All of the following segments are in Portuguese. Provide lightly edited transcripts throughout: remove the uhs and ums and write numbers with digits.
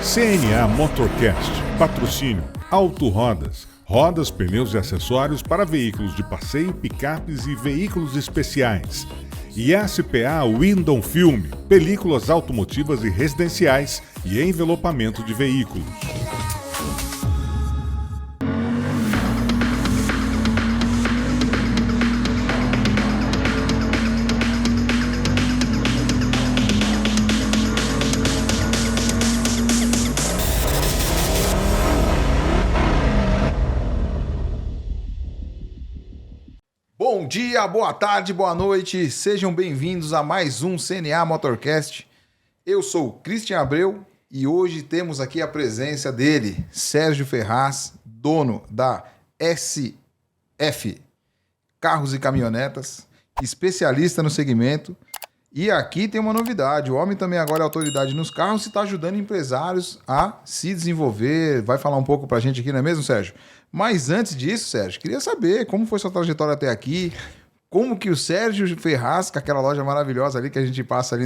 CNA Motorcast, patrocínio Auto Rodas, rodas, pneus e acessórios para veículos de passeio, picapes e veículos especiais. E SPA Window Film, películas automotivas e residenciais e envelopamento de veículos. Bom dia, boa tarde, boa noite, sejam bem-vindos a mais um CNA Motorcast. Eu sou o Christian Abreu e hoje temos aqui a presença dele, Sérgio Ferraz, dono da SF Carros e Caminhonetas, especialista no segmento. E aqui tem uma novidade, o homem também agora é autoridade nos carros e está ajudando empresários a se desenvolver. Vai falar um pouco pra gente aqui, não é mesmo, Sérgio? Mas antes disso, Sérgio, queria saber como foi sua trajetória até aqui, como que o Sérgio Ferraz, com aquela loja maravilhosa ali que a gente passa ali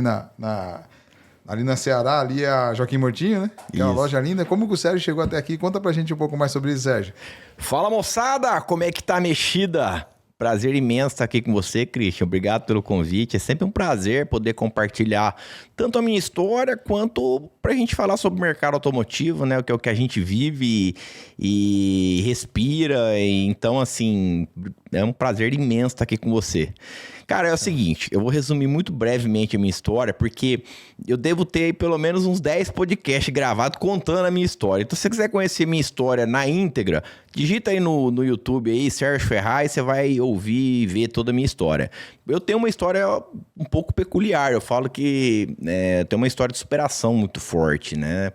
ali na Ceará, ali a Joaquim Mortinho, né? Aquela Isso. loja linda. Como que o Sérgio chegou até aqui? Conta pra gente um pouco mais sobre isso, Sérgio. Fala, moçada! Como é que tá a mexida? Prazer imenso estar aqui com você, Christian. Obrigado pelo convite. É sempre um prazer poder compartilhar tanto a minha história quanto pra gente falar sobre o mercado automotivo, né? Que é o que a gente vive e respira. Então, assim, é um prazer imenso estar aqui com você. Cara, é o seguinte, eu vou resumir muito brevemente a minha história, porque eu devo ter aí pelo menos uns 10 podcasts gravados contando a minha história. Então, se você quiser conhecer minha história na íntegra, digita aí no YouTube aí, Sérgio Ferraz, você vai ouvir e ver toda a minha história. Eu tenho uma história um pouco peculiar, eu falo que tem uma história de superação muito forte, né?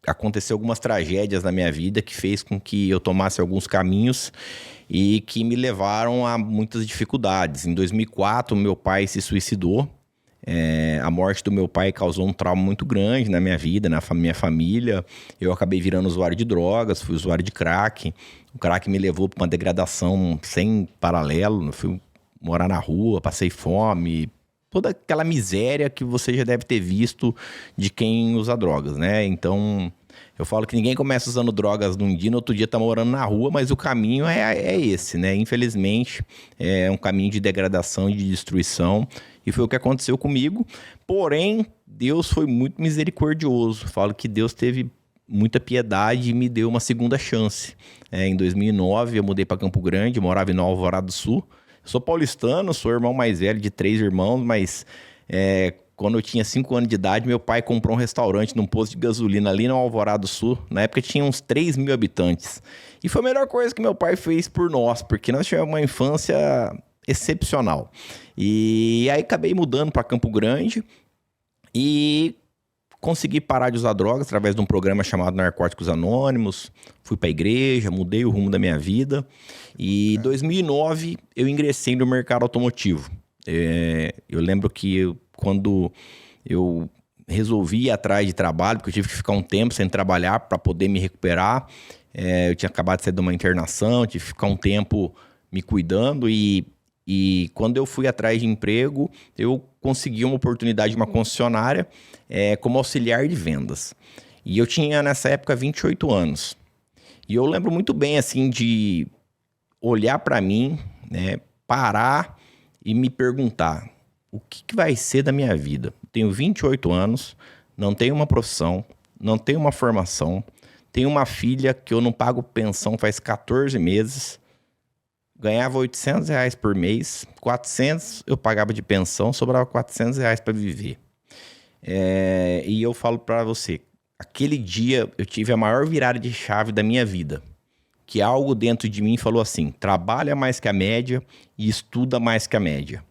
Aconteceu algumas tragédias na minha vida que fez com que eu tomasse alguns caminhos e que me levaram a muitas dificuldades. Em 2004, meu pai se suicidou. A morte do meu pai causou um trauma muito grande na minha vida, na minha família. Eu acabei virando usuário de drogas, fui usuário de crack. O crack me levou para uma degradação sem paralelo. Eu fui morar na rua, passei fome, toda aquela miséria que você já deve ter visto de quem usa drogas, né? Então, eu falo que ninguém começa usando drogas num dia, no outro dia tá morando na rua, mas o caminho é esse, né? Infelizmente, é um caminho de degradação e de destruição, e foi o que aconteceu comigo. Porém, Deus foi muito misericordioso. Falo que Deus teve muita piedade e me deu uma segunda chance. Em 2009, eu mudei para Campo Grande, morava em Nova Alvorada do Sul. Eu sou paulistano, sou irmão mais velho de 3 irmãos, mas quando eu tinha 5 anos de idade, meu pai comprou um restaurante num posto de gasolina ali no Alvorada do Sul. Na época tinha uns 3 mil habitantes. E foi a melhor coisa que meu pai fez por nós, porque nós tivemos uma infância excepcional. E aí acabei mudando para Campo Grande e consegui parar de usar drogas através de um programa chamado Narcóticos Anônimos. Fui para a igreja, mudei o rumo da minha vida. E em 2009 eu ingressei no mercado automotivo. Eu lembro que quando eu resolvi ir atrás de trabalho, porque eu tive que ficar um tempo sem trabalhar para poder me recuperar. Eu tinha acabado de sair de uma internação, tive que ficar um tempo me cuidando e quando eu fui atrás de emprego, eu consegui uma oportunidade de uma concessionária como auxiliar de vendas. E eu tinha, nessa época, 28 anos. E eu lembro muito bem, assim, de olhar para mim, né, parar e me perguntar o que vai ser da minha vida. Tenho 28 anos, não tenho uma profissão, não tenho uma formação, tenho uma filha que eu não pago pensão faz 14 meses, ganhava R$800 por mês, 400 eu pagava de pensão, sobrava R$400 para viver. E eu falo para você, aquele dia eu tive a maior virada de chave da minha vida, que algo dentro de mim falou assim, trabalha mais que a média e estuda mais que a média.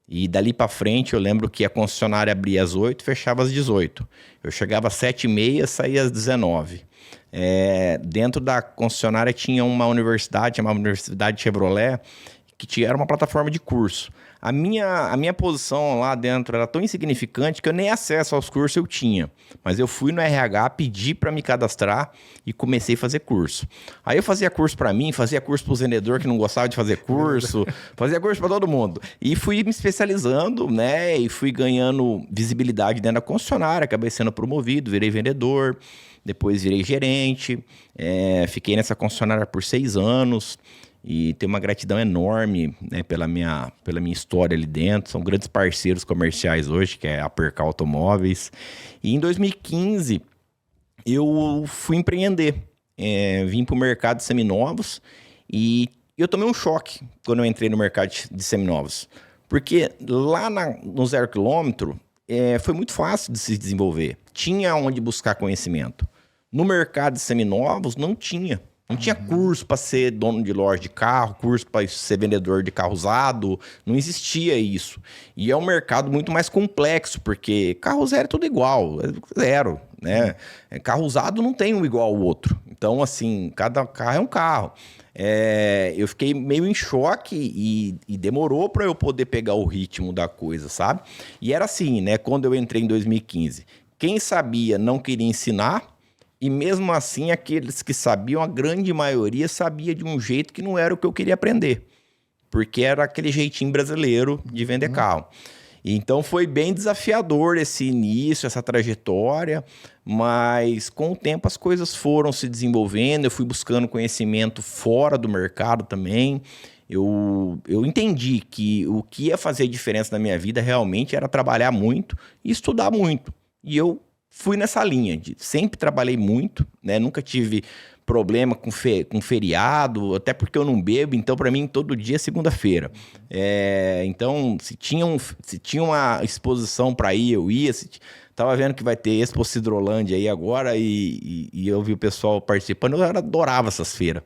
E dali para frente eu lembro que a concessionária abria às 8, fechava às 18. Eu chegava às 7h30, saía às 19. Dentro da concessionária tinha uma universidade, chamada Universidade Chevrolet, que era uma plataforma de curso. A minha posição lá dentro era tão insignificante que eu nem acesso aos cursos eu tinha. Mas eu fui no RH, pedi para me cadastrar e comecei a fazer curso. Aí eu fazia curso para mim, fazia curso para os vendedores que não gostavam de fazer curso, fazia curso para todo mundo. E fui me especializando, né? E fui ganhando visibilidade dentro da concessionária, acabei sendo promovido, virei vendedor, depois virei gerente, fiquei nessa concessionária por 6 anos. E tenho uma gratidão enorme, né, pela minha história ali dentro. São grandes parceiros comerciais hoje, que é a Percal Automóveis. E em 2015, eu fui empreender. Vim para o mercado de seminovos e eu tomei um choque quando eu entrei no mercado de seminovos. Porque lá no 0 km, foi muito fácil de se desenvolver. Tinha onde buscar conhecimento. No mercado de seminovos, não tinha. Não tinha curso para ser dono de loja de carro, curso para ser vendedor de carro usado, não existia isso. E é um mercado muito mais complexo, porque carro zero é tudo igual, é zero, né? Carro usado não tem um igual ao outro. Então, assim, cada carro é um carro. Eu fiquei meio em choque e demorou para eu poder pegar o ritmo da coisa, sabe? E era assim, né? Quando eu entrei em 2015, quem sabia não queria ensinar. E mesmo assim, aqueles que sabiam, a grande maioria sabia de um jeito que não era o que eu queria aprender. Porque era aquele jeitinho brasileiro de vender carro. Então foi bem desafiador esse início, essa trajetória. Mas com o tempo as coisas foram se desenvolvendo. Eu fui buscando conhecimento fora do mercado também. Eu entendi que o que ia fazer diferença na minha vida realmente era trabalhar muito e estudar muito. E eu fui nessa linha, sempre trabalhei muito, né? Nunca tive problema com feriado, até porque eu não bebo, então para mim todo dia é segunda-feira. Então, se tinha uma exposição para ir, eu ia. Tava vendo que vai ter Expo Cidrolândia aí agora e eu vi o pessoal participando, eu adorava essas feiras.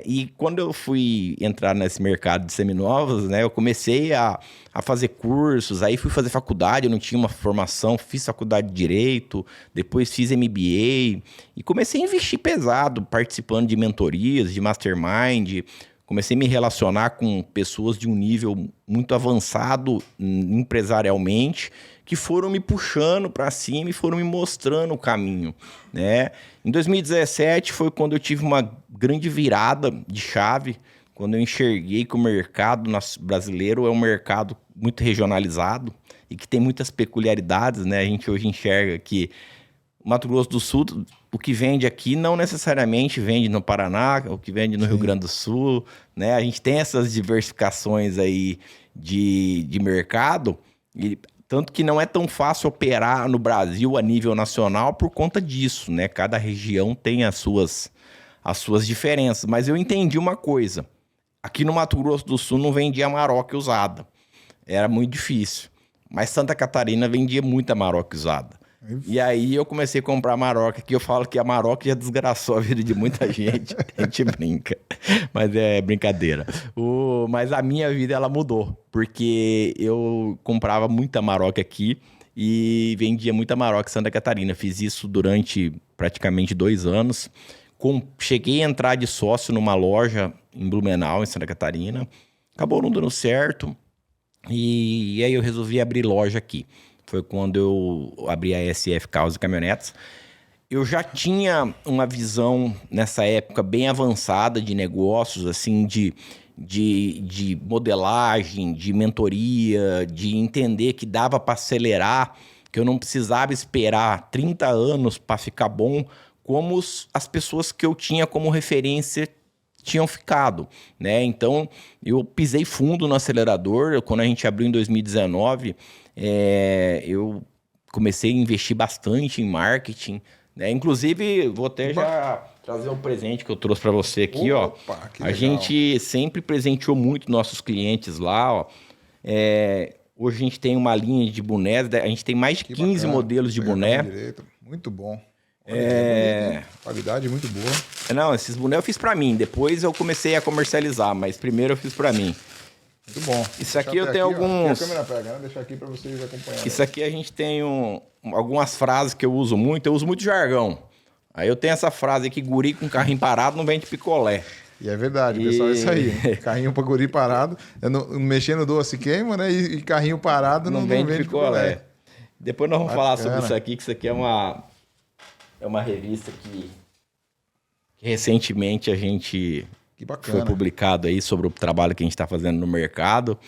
E quando eu fui entrar nesse mercado de seminovos, né, eu comecei a fazer cursos, aí fui fazer faculdade, eu não tinha uma formação, fiz faculdade de Direito, depois fiz MBA e comecei a investir pesado, participando de mentorias, de mastermind. Comecei a me relacionar com pessoas de um nível muito avançado empresarialmente, que foram me puxando para cima e foram me mostrando o caminho, né? Em 2017 foi quando eu tive uma grande virada de chave, quando eu enxerguei que o mercado brasileiro é um mercado muito regionalizado e que tem muitas peculiaridades, né? A gente hoje enxerga que o Mato Grosso do Sul, o que vende aqui não necessariamente vende no Paraná, o que vende no Rio Grande do Sul, né? A gente tem essas diversificações aí de mercado, e tanto que não é tão fácil operar no Brasil a nível nacional por conta disso, né? Cada região tem as suas diferenças. Mas eu entendi uma coisa. Aqui no Mato Grosso do Sul não vendia Amarok usada. Era muito difícil. Mas Santa Catarina vendia muita Amarok usada. E aí eu comecei a comprar Amarok, que eu falo que a Amarok já desgraçou a vida de muita gente. A gente brinca, mas é brincadeira. Mas a minha vida, ela mudou, porque eu comprava muita Amarok aqui e vendia muita Amarok em Santa Catarina. Fiz isso durante praticamente 2 anos. Cheguei a entrar de sócio numa loja em Blumenau, em Santa Catarina. Acabou não dando certo e aí eu resolvi abrir loja aqui. Foi quando eu abri a SF Carros e Caminhonetes. Eu já tinha uma visão, nessa época, bem avançada de negócios, assim, de modelagem, de mentoria, de entender que dava para acelerar, que eu não precisava esperar 30 anos para ficar bom, como as pessoas que eu tinha como referência tinham ficado, né? Então, eu pisei fundo no acelerador. Quando a gente abriu em 2019... eu comecei a investir bastante em marketing, né? Inclusive, vou até já trazer um presente que eu trouxe para você aqui. Opa, ó. A gente sempre presenteou muito nossos clientes lá, ó. Hoje a gente tem uma linha de bonés, a gente tem mais de 15 modelos de boné. Muito bom. Qualidade muito boa. Não, esses bonés eu fiz para mim, depois eu comecei a comercializar, mas primeiro eu fiz para mim. Muito bom. Isso aqui eu tenho alguns... A câmera pega, né? Deixa aqui para vocês acompanharem. Isso aqui a gente tem algumas frases que eu uso muito. Eu uso muito jargão. Aí eu tenho essa frase aqui: guri com carrinho parado não vende picolé. E é verdade, pessoal, é isso aí. Carrinho pra guri parado, mexendo doce queima, né? E carrinho parado não vende picolé. Depois nós vamos falar sobre isso aqui, que isso aqui é uma revista que recentemente a gente foi publicado aí sobre o trabalho que a gente está fazendo no mercado.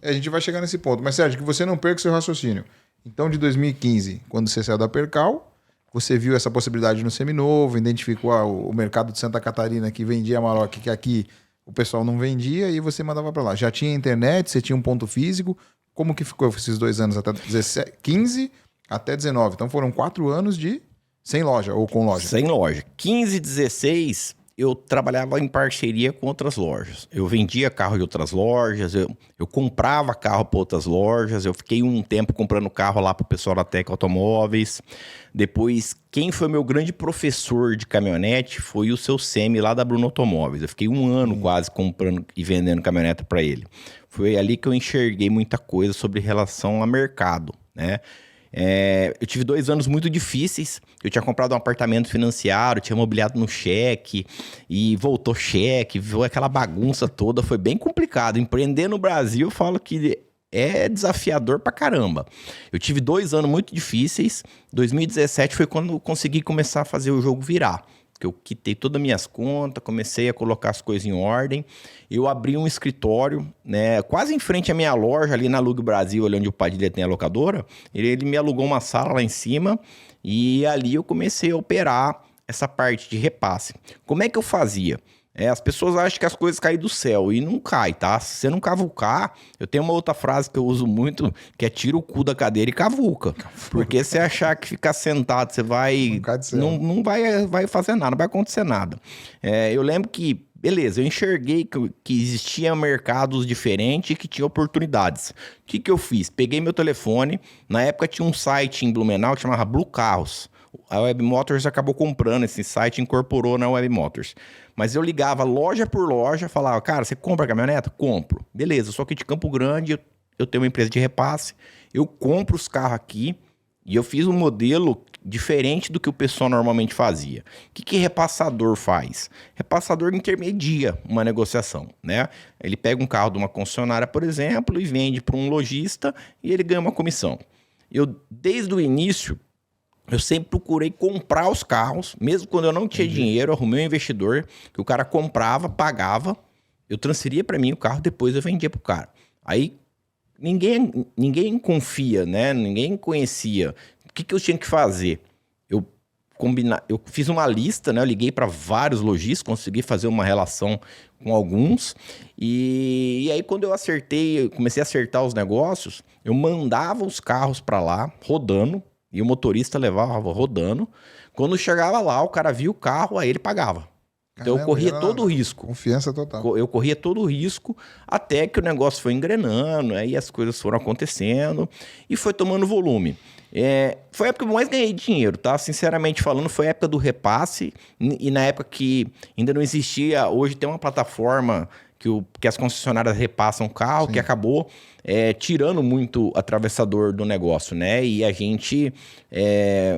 A gente vai chegar nesse ponto. Mas, Sérgio, que você não perca o seu raciocínio. Então, de 2015, quando você saiu da Percal, você viu essa possibilidade no seminovo, identificou o mercado de Santa Catarina que vendia Amarok, que aqui o pessoal não vendia, e você mandava para lá. Já tinha internet, você tinha um ponto físico. Como que ficou esses 2 anos, até 15 até 19? Então foram 4 anos sem loja ou com loja? Sem loja. 15, 16, eu trabalhava em parceria com outras lojas. Eu vendia carro de outras lojas, eu comprava carro para outras lojas, eu fiquei um tempo comprando carro lá para o pessoal da Tec Automóveis. Depois, quem foi meu grande professor de caminhonete foi o seu Semi lá da Bruno Automóveis. Eu fiquei 1 ano quase comprando e vendendo caminhonete para ele. Foi ali que eu enxerguei muita coisa sobre relação a mercado, né? Eu tive 2 anos muito difíceis. Eu tinha comprado um apartamento financiado, tinha mobiliado no cheque e voltou cheque, viu aquela bagunça toda. Foi bem complicado. Empreender no Brasil, eu falo que é desafiador pra caramba. Eu tive 2 anos muito difíceis. 2017 foi quando eu consegui começar a fazer o jogo virar. Que eu quitei todas as minhas contas, comecei a colocar as coisas em ordem. Eu abri um escritório, né, quase em frente à minha loja, ali na Alugue Brasil, onde o Padilha tem a locadora. Ele me alugou uma sala lá em cima e ali eu comecei a operar essa parte de repasse. Como é que eu fazia? As pessoas acham que as coisas caem do céu e não cai, tá? Se você não cavucar, eu tenho uma outra frase que eu uso muito, que é tira o cu da cadeira e cavuca. Porque se achar que ficar sentado, você vai... Não vai fazer nada, não vai acontecer nada. Eu lembro que, beleza, eu enxerguei que existiam mercados diferentes e que tinha oportunidades. O que eu fiz? Peguei meu telefone, na época tinha um site em Blumenau que chamava Blue Carros. A Web Motors acabou comprando esse site e incorporou na Web Motors. Mas eu ligava loja por loja, falava, cara, você compra caminhoneta? Compro. Beleza, eu sou aqui de Campo Grande, eu tenho uma empresa de repasse, eu compro os carros aqui e eu fiz um modelo diferente do que o pessoal normalmente fazia. O que repassador faz? Repassador intermedia uma negociação, né? Ele pega um carro de uma concessionária, por exemplo, e vende para um lojista e ele ganha uma comissão. Eu, desde o início, eu sempre procurei comprar os carros, mesmo quando eu não tinha dinheiro, eu arrumei um investidor, que o cara comprava, pagava, eu transferia para mim o carro, depois eu vendia pro cara. Aí ninguém confia, né? Ninguém conhecia. O que eu tinha que fazer? Eu fiz uma lista, né? Eu liguei para vários lojistas, consegui fazer uma relação com alguns. E aí, quando eu comecei a acertar os negócios, eu mandava os carros para lá, rodando, e o motorista levava rodando. Quando chegava lá, o cara via o carro, aí ele pagava. Então eu corria todo o risco. Confiança total. Eu corria todo o risco até que o negócio foi engrenando, aí as coisas foram acontecendo e foi tomando volume. Foi a época que eu mais ganhei dinheiro, tá? Sinceramente falando, foi a época do repasse e na época que ainda não existia. Hoje tem uma plataforma que as concessionárias repassam o carro, sim, que acabou tirando muito atravessador do negócio, né? E a gente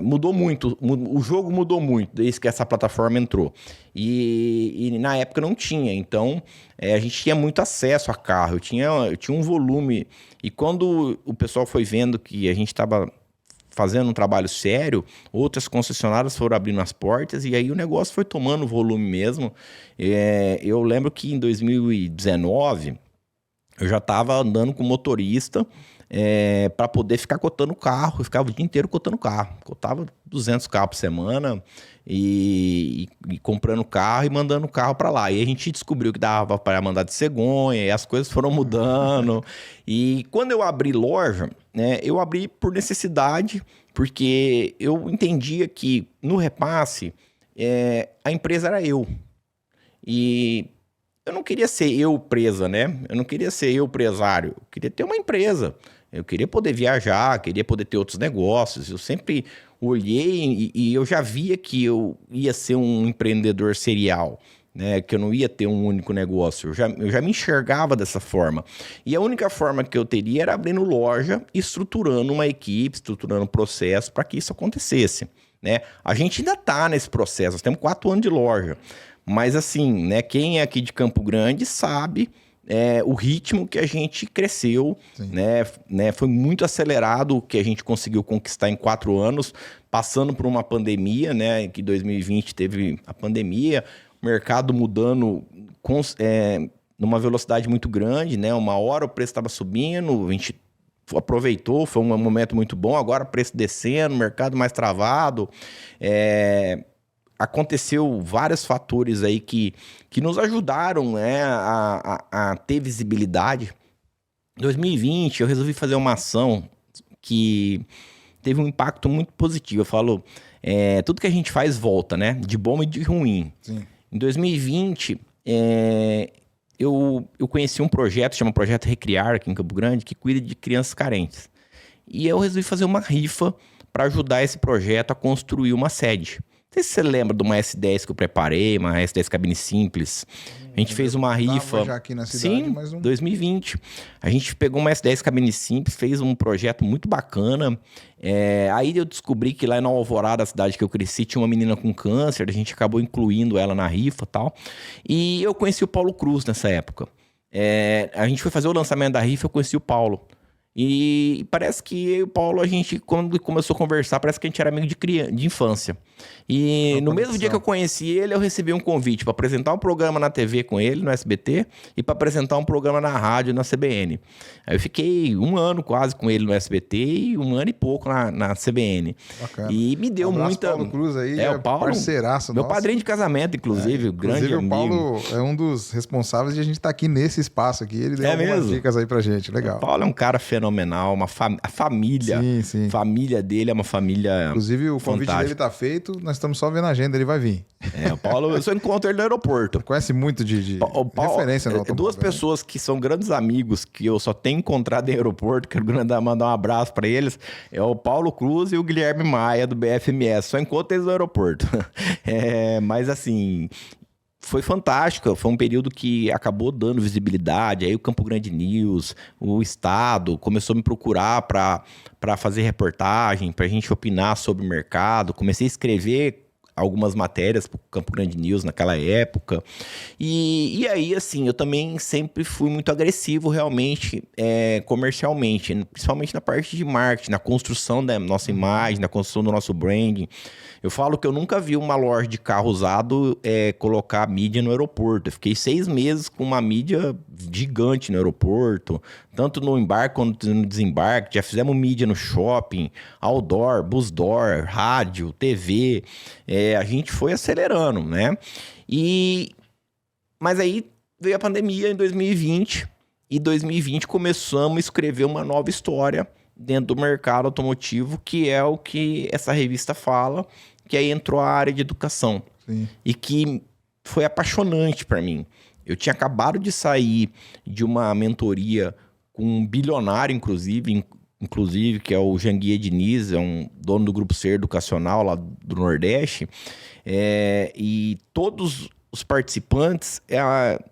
mudou muito, o jogo mudou muito desde que essa plataforma entrou. E na época não tinha, então a gente tinha muito acesso a carro, eu tinha um volume. E quando o pessoal foi vendo que a gente estava fazendo um trabalho sério, outras concessionárias foram abrindo as portas e aí o negócio foi tomando volume mesmo. Eu lembro que em 2019 eu já estava andando com motorista para poder ficar cotando o carro. Eu ficava o dia inteiro cotando o carro. Cotava 200 carros por semana e comprando carro e mandando o carro para lá. E a gente descobriu que dava para mandar de cegonha e as coisas foram mudando. E quando eu abri loja, né, eu abri por necessidade, porque eu entendia que no repasse a empresa era eu. E eu não queria ser eu presa, né? Eu não queria ser eu empresário. Eu queria ter uma empresa. Eu queria poder viajar, queria poder ter outros negócios. Eu sempre olhei e eu já via que eu ia ser um empreendedor serial, né? Que eu não ia ter um único negócio. Eu já me enxergava dessa forma. E a única forma que eu teria era abrindo loja, estruturando uma equipe, estruturando um processo para que isso acontecesse, né? A gente ainda está nesse processo. Nós temos 4 anos de loja. Mas assim, né, quem é aqui de Campo Grande sabe o ritmo que a gente cresceu, né? Foi muito acelerado o que a gente conseguiu conquistar em 4 anos, passando por uma pandemia, né? Que 2020 teve a pandemia, o mercado mudando numa velocidade muito grande, né? Uma hora o preço estava subindo, a gente aproveitou, foi um momento muito bom, agora o preço descendo, mercado mais travado, aconteceu vários fatores aí que nos ajudaram, né, a ter visibilidade. Em 2020, eu resolvi fazer uma ação que teve um impacto muito positivo. Eu falo, tudo que a gente faz volta, né? De bom e de ruim. Sim. Em 2020, eu conheci um projeto, chama Projeto Recriar, aqui em Campo Grande, que cuida de crianças carentes. E eu resolvi fazer uma rifa para ajudar esse projeto a construir uma sede. Não sei se você lembra de uma S10 que eu preparei, uma S10 cabine simples. A gente fez uma rifa. Já aqui na cidade, sim, mas não... 2020. A gente pegou uma S10 cabine simples, fez um projeto muito bacana. Aí eu descobri que lá na Alvorada, a cidade que eu cresci, tinha uma menina com câncer. A gente acabou incluindo ela na rifa e tal. E eu conheci o Paulo Cruz nessa época. A gente foi fazer o lançamento da rifa, eu conheci o Paulo. E parece que eu e o Paulo, a gente, quando começou a conversar, parece que a gente era amigo de infância. E no mesmo dia que eu conheci ele, eu recebi um convite para apresentar um programa na TV com ele, no SBT, e para apresentar um programa na rádio, na CBN. Aí eu fiquei 1 ano quase com ele no SBT e 1 ano e pouco na CBN. Bacana. E me deu muita... Paulo Cruz aí, o Paulo, parceiraço meu nosso. padrinho de casamento, inclusive, grande amigo. O Paulo é um dos responsáveis de a gente estar aqui nesse espaço aqui. Ele deu algumas dicas aí pra gente, legal. O Paulo é um cara fenomenal, a família, sim. família dele é uma família inclusive o convite fantástica. dele tá feito, nós estamos só vendo a agenda, ele vai vir. O Paulo, eu só encontro ele no aeroporto. Conhece muito de Paulo, referência no automóvel. 2 pessoas que são grandes amigos que eu só tenho encontrado em aeroporto, quero mandar um abraço para eles, é o Paulo Cruz e o Guilherme Maia do BFMS, só encontro eles no aeroporto. Mas assim, foi fantástico, foi um período que acabou dando visibilidade, aí o Campo Grande News, o Estado começou a me procurar para fazer reportagem, para a gente opinar sobre o mercado, comecei a escrever algumas matérias para o Campo Grande News naquela época, e aí assim, eu também sempre fui muito agressivo realmente comercialmente, principalmente na parte de marketing, na construção da nossa imagem, na construção do nosso branding. Eu falo que eu nunca vi uma loja de carro usado colocar mídia no aeroporto. Eu fiquei 6 meses com uma mídia gigante no aeroporto, tanto no embarque quanto no desembarque. Já fizemos mídia no shopping, outdoor, busdoor, rádio, TV. A gente foi acelerando, né? Mas aí veio a pandemia em 2020, e em 2020 começamos a escrever uma nova história dentro do mercado automotivo, que é o que essa revista fala, que aí entrou a área de educação. Sim. E que foi apaixonante para mim. Eu tinha acabado de sair de uma mentoria com um bilionário, inclusive, que é o Janguier Diniz, é um dono do Grupo Ser Educacional lá do Nordeste, e todos os participantes,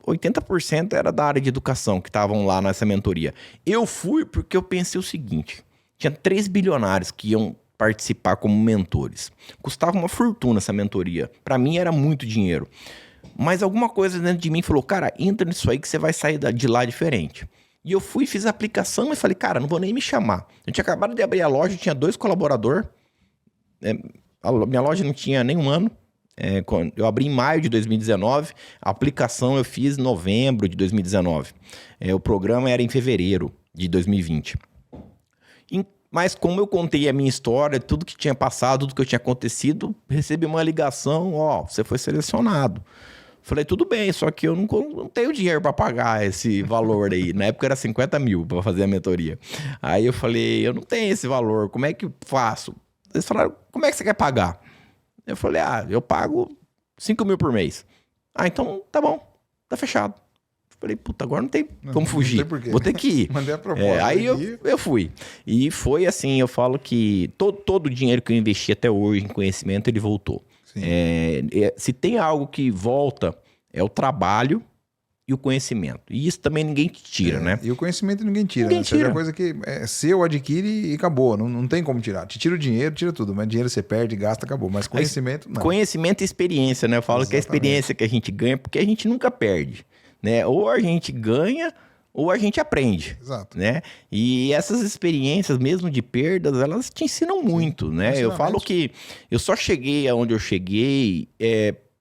80% era da área de educação que estavam lá nessa mentoria. Eu fui porque eu pensei o seguinte, tinha 3 bilionários que iam participar como mentores. Custava uma fortuna essa mentoria. Para mim era muito dinheiro. Mas alguma coisa dentro de mim falou, cara, entra nisso aí que você vai sair de lá diferente. E eu fui, fiz a aplicação e falei, cara, não vou nem me chamar. Eu tinha acabado de abrir a loja, tinha 2 colaboradores. Minha loja não tinha nem 1 ano. Eu abri em maio de 2019. A aplicação eu fiz em novembro de 2019. O programa era em fevereiro de 2020. Mas como eu contei a minha história, tudo que tinha passado, tudo que eu tinha acontecido, recebi uma ligação, você foi selecionado. Falei, tudo bem, só que eu não tenho dinheiro para pagar esse valor aí. Na época era 50 mil para fazer a mentoria. Aí eu falei, eu não tenho esse valor, como é que eu faço? Eles falaram, como é que você quer pagar? Eu falei, eu pago 5 mil por mês. Então tá bom, tá fechado. Falei, puta, agora não tem como fugir. Não tem porquê. Vou ter que ir. Mandei a proposta. Aí eu fui. E foi assim, eu falo que todo o dinheiro que eu investi até hoje em conhecimento, ele voltou. Se tem algo que volta, é o trabalho e e o conhecimento. E isso também ninguém te tira, né? E o conhecimento ninguém tira, Ninguém né? Seja tira. coisa que é seu, adquire e acabou. Não tem como tirar. Te tira o dinheiro, tira tudo. Mas dinheiro você perde, gasta, acabou. Mas conhecimento, não. Conhecimento e experiência, né? Eu falo que é a experiência que a gente ganha, porque a gente nunca perde, né? Ou a gente ganha, ou a gente aprende. Exato. Né? E essas experiências, mesmo de perdas, elas te ensinam muito, né? Eu falo que eu só cheguei aonde eu cheguei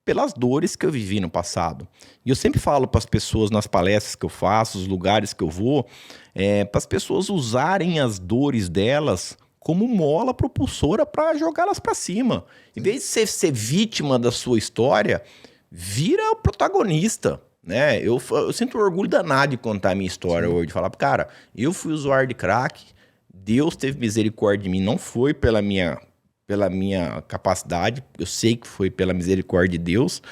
pelas dores que eu vivi no passado. E eu sempre falo para as pessoas nas palestras que eu faço, os lugares que eu vou, para as pessoas usarem as dores delas como mola propulsora para jogá-las para cima. Em vez de você ser vítima da sua história, vira o protagonista. Né? Eu sinto orgulho danado de contar a minha história hoje, de falar, cara, eu fui usuário de crack, Deus teve misericórdia de mim, não foi pela minha capacidade, eu sei que foi pela misericórdia de Deus,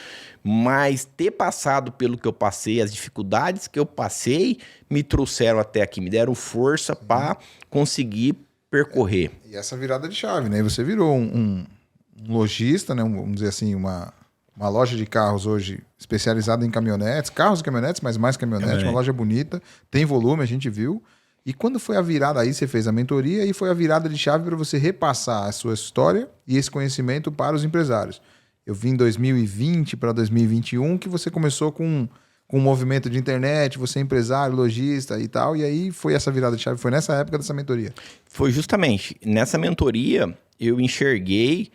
mas ter passado pelo que eu passei, as dificuldades que eu passei, me trouxeram até aqui, me deram força para conseguir percorrer. E essa virada de chave, né? Você virou um lojista, né? Vamos dizer assim, uma loja de carros hoje especializada em caminhonetes, carros e caminhonetes, mas mais caminhonetes, uma loja bonita, tem volume, a gente viu. E quando foi a virada aí, você fez a mentoria e foi a virada de chave para você repassar a sua história e esse conhecimento para os empresários. Eu vi em 2020 para 2021 que você começou com um movimento de internet, você é empresário, lojista e tal, e aí foi essa virada de chave, foi nessa época dessa mentoria. Foi justamente nessa mentoria eu enxerguei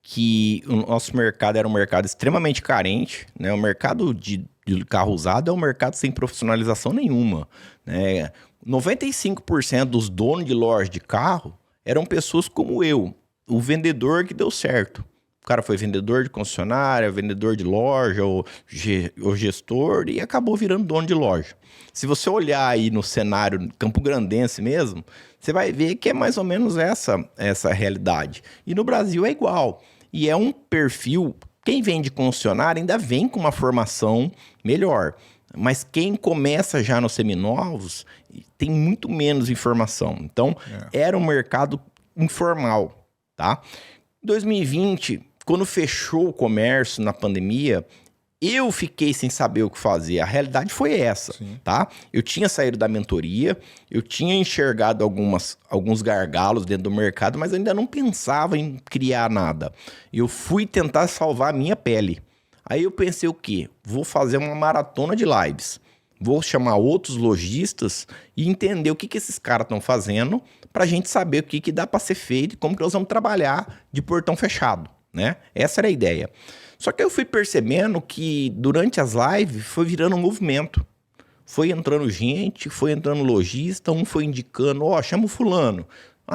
que o nosso mercado era um mercado extremamente carente, né? O mercado de carro usado é um mercado sem profissionalização nenhuma, né? 95% dos donos de loja de carro eram pessoas como eu, o vendedor que deu certo. O cara foi vendedor de concessionária, vendedor de loja, ou gestor, e acabou virando dono de loja. Se você olhar aí no cenário campograndense mesmo, você vai ver que é mais ou menos essa realidade. E no Brasil é igual. E é um perfil... Quem vende concessionária ainda vem com uma formação melhor. Mas quem começa já nos seminovos tem muito menos informação. Então, era um mercado informal, tá? Em 2020, quando fechou o comércio na pandemia, eu fiquei sem saber o que fazer. A realidade foi essa, tá? Eu tinha saído da mentoria, eu tinha enxergado alguns gargalos dentro do mercado, mas eu ainda não pensava em criar nada. Eu fui tentar salvar a minha pele. Aí eu pensei o quê? Vou fazer uma maratona de lives. Vou chamar outros lojistas e entender o que esses caras estão fazendo para a gente saber o que dá para ser feito e como que nós vamos trabalhar de portão fechado, né? Essa era a ideia. Só que eu fui percebendo que durante as lives foi virando um movimento. Foi entrando gente, foi entrando lojista, um foi indicando, chama o fulano,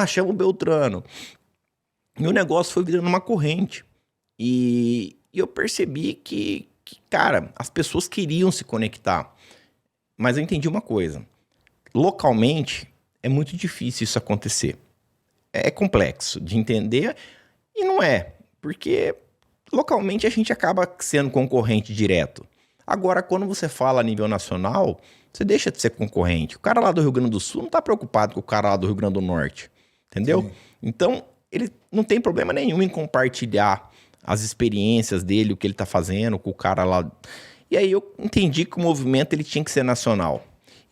chama o Beltrano. E o negócio foi virando uma corrente. E eu percebi que, cara, as pessoas queriam se conectar. Mas eu entendi uma coisa. Localmente, é muito difícil isso acontecer. É complexo de entender e não é. Porque localmente a gente acaba sendo concorrente direto. Agora, quando você fala a nível nacional, você deixa de ser concorrente. O cara lá do Rio Grande do Sul não está preocupado com o cara lá do Rio Grande do Norte. Entendeu? Sim. Então, ele não tem problema nenhum em compartilhar as experiências dele, o que ele tá fazendo com o cara lá. E aí eu entendi que o movimento ele tinha que ser nacional.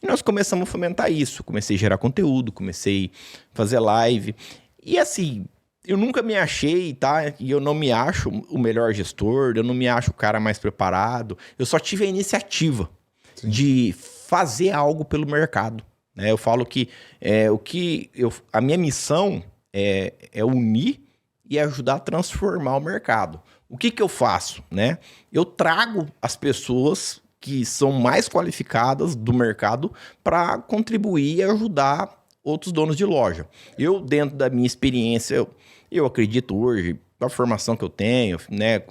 E nós começamos a fomentar isso. Comecei a gerar conteúdo, comecei a fazer live. E assim, eu nunca me achei, tá? E eu não me acho o melhor gestor, eu não me acho o cara mais preparado. Eu só tive a iniciativa de fazer algo pelo mercado. Né? Eu falo que, a minha missão é unir e ajudar a transformar o mercado. O que eu faço? Né? Eu trago as pessoas que são mais qualificadas do mercado para contribuir e ajudar outros donos de loja. Eu, dentro da minha experiência, eu acredito hoje, com a formação que eu tenho, né,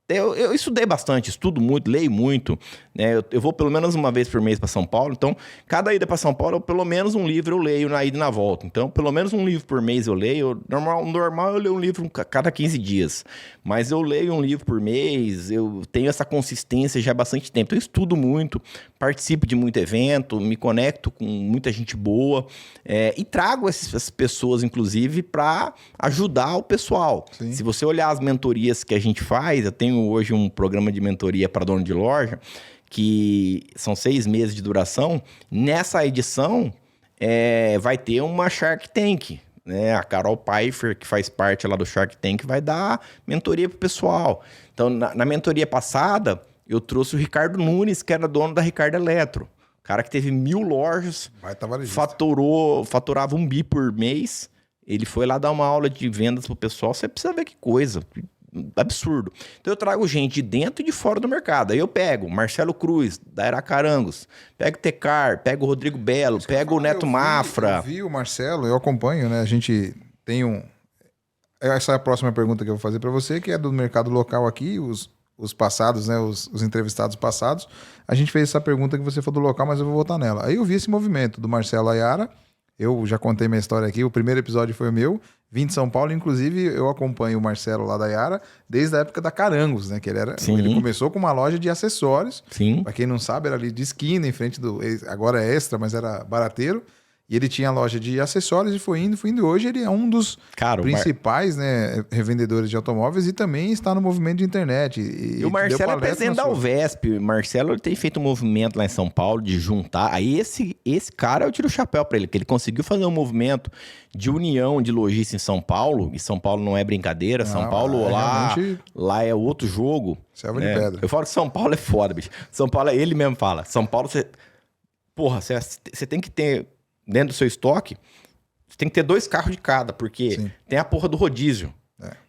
eu estudei bastante, estudo muito, leio muito, né? Eu vou pelo menos uma vez por mês para São Paulo, então cada ida para São Paulo, pelo menos um livro eu leio na ida e na volta. Então, pelo menos um livro por mês eu leio. Normal eu leio um livro cada 15 dias, mas eu leio um livro por mês, eu tenho essa consistência já há bastante tempo. Então, eu estudo muito, participo de muito evento, me conecto com muita gente boa e trago essas pessoas, inclusive, para ajudar o pessoal. Sim. Se você olhar as mentorias que a gente faz, eu tenho hoje um programa de mentoria para dono de loja, que são 6 meses de duração. Nessa edição, vai ter uma Shark Tank, né? A Carol Pfeiffer, que faz parte lá do Shark Tank, vai dar mentoria pro pessoal. Então, na mentoria passada, eu trouxe o Ricardo Nunes, que era dono da Ricardo Eletro. Cara que teve 1.000 lojas, faturava 1 bi por mês. Ele foi lá dar uma aula de vendas pro pessoal. Você precisa ver que coisa. Absurdo. Então eu trago gente de dentro e de fora do mercado. Aí eu pego Marcelo Cruz, da Aracarangos, pego o Tecar, pego o Rodrigo Belo, pego o Neto Mafra. Eu vi o Marcelo, eu acompanho, né? A gente tem um... Essa é a próxima pergunta que eu vou fazer para você, que é do mercado local aqui, os passados, né? Os entrevistados passados. A gente fez essa pergunta que você falou do local, mas eu vou voltar nela. Aí eu vi esse movimento do Marcelo Ayara. Eu já contei minha história aqui, o primeiro episódio foi o meu, vim de São Paulo, inclusive eu acompanho o Marcelo lá da Yara desde a época da Carangos, né? Que ele começou com uma loja de acessórios. Sim. Pra quem não sabe, era ali de esquina, em frente do... Agora é Extra, mas era barateiro. E ele tinha loja de acessórios e foi indo. E hoje ele é um dos principais né, revendedores de automóveis e também está no movimento de internet. E o Marcelo é presidente da Alvesp. O Marcelo tem feito um movimento lá em São Paulo de juntar. Aí esse cara, eu tiro o chapéu para ele, que ele conseguiu fazer um movimento de união de lojistas em São Paulo. E São Paulo não é brincadeira. São Paulo lá é outro jogo. Selva de pedra. Eu falo que São Paulo é foda, bicho. São Paulo, ele mesmo fala. São Paulo, você tem que ter... Dentro do seu estoque, você tem que ter 2 carros de cada, porque tem a porra do rodízio.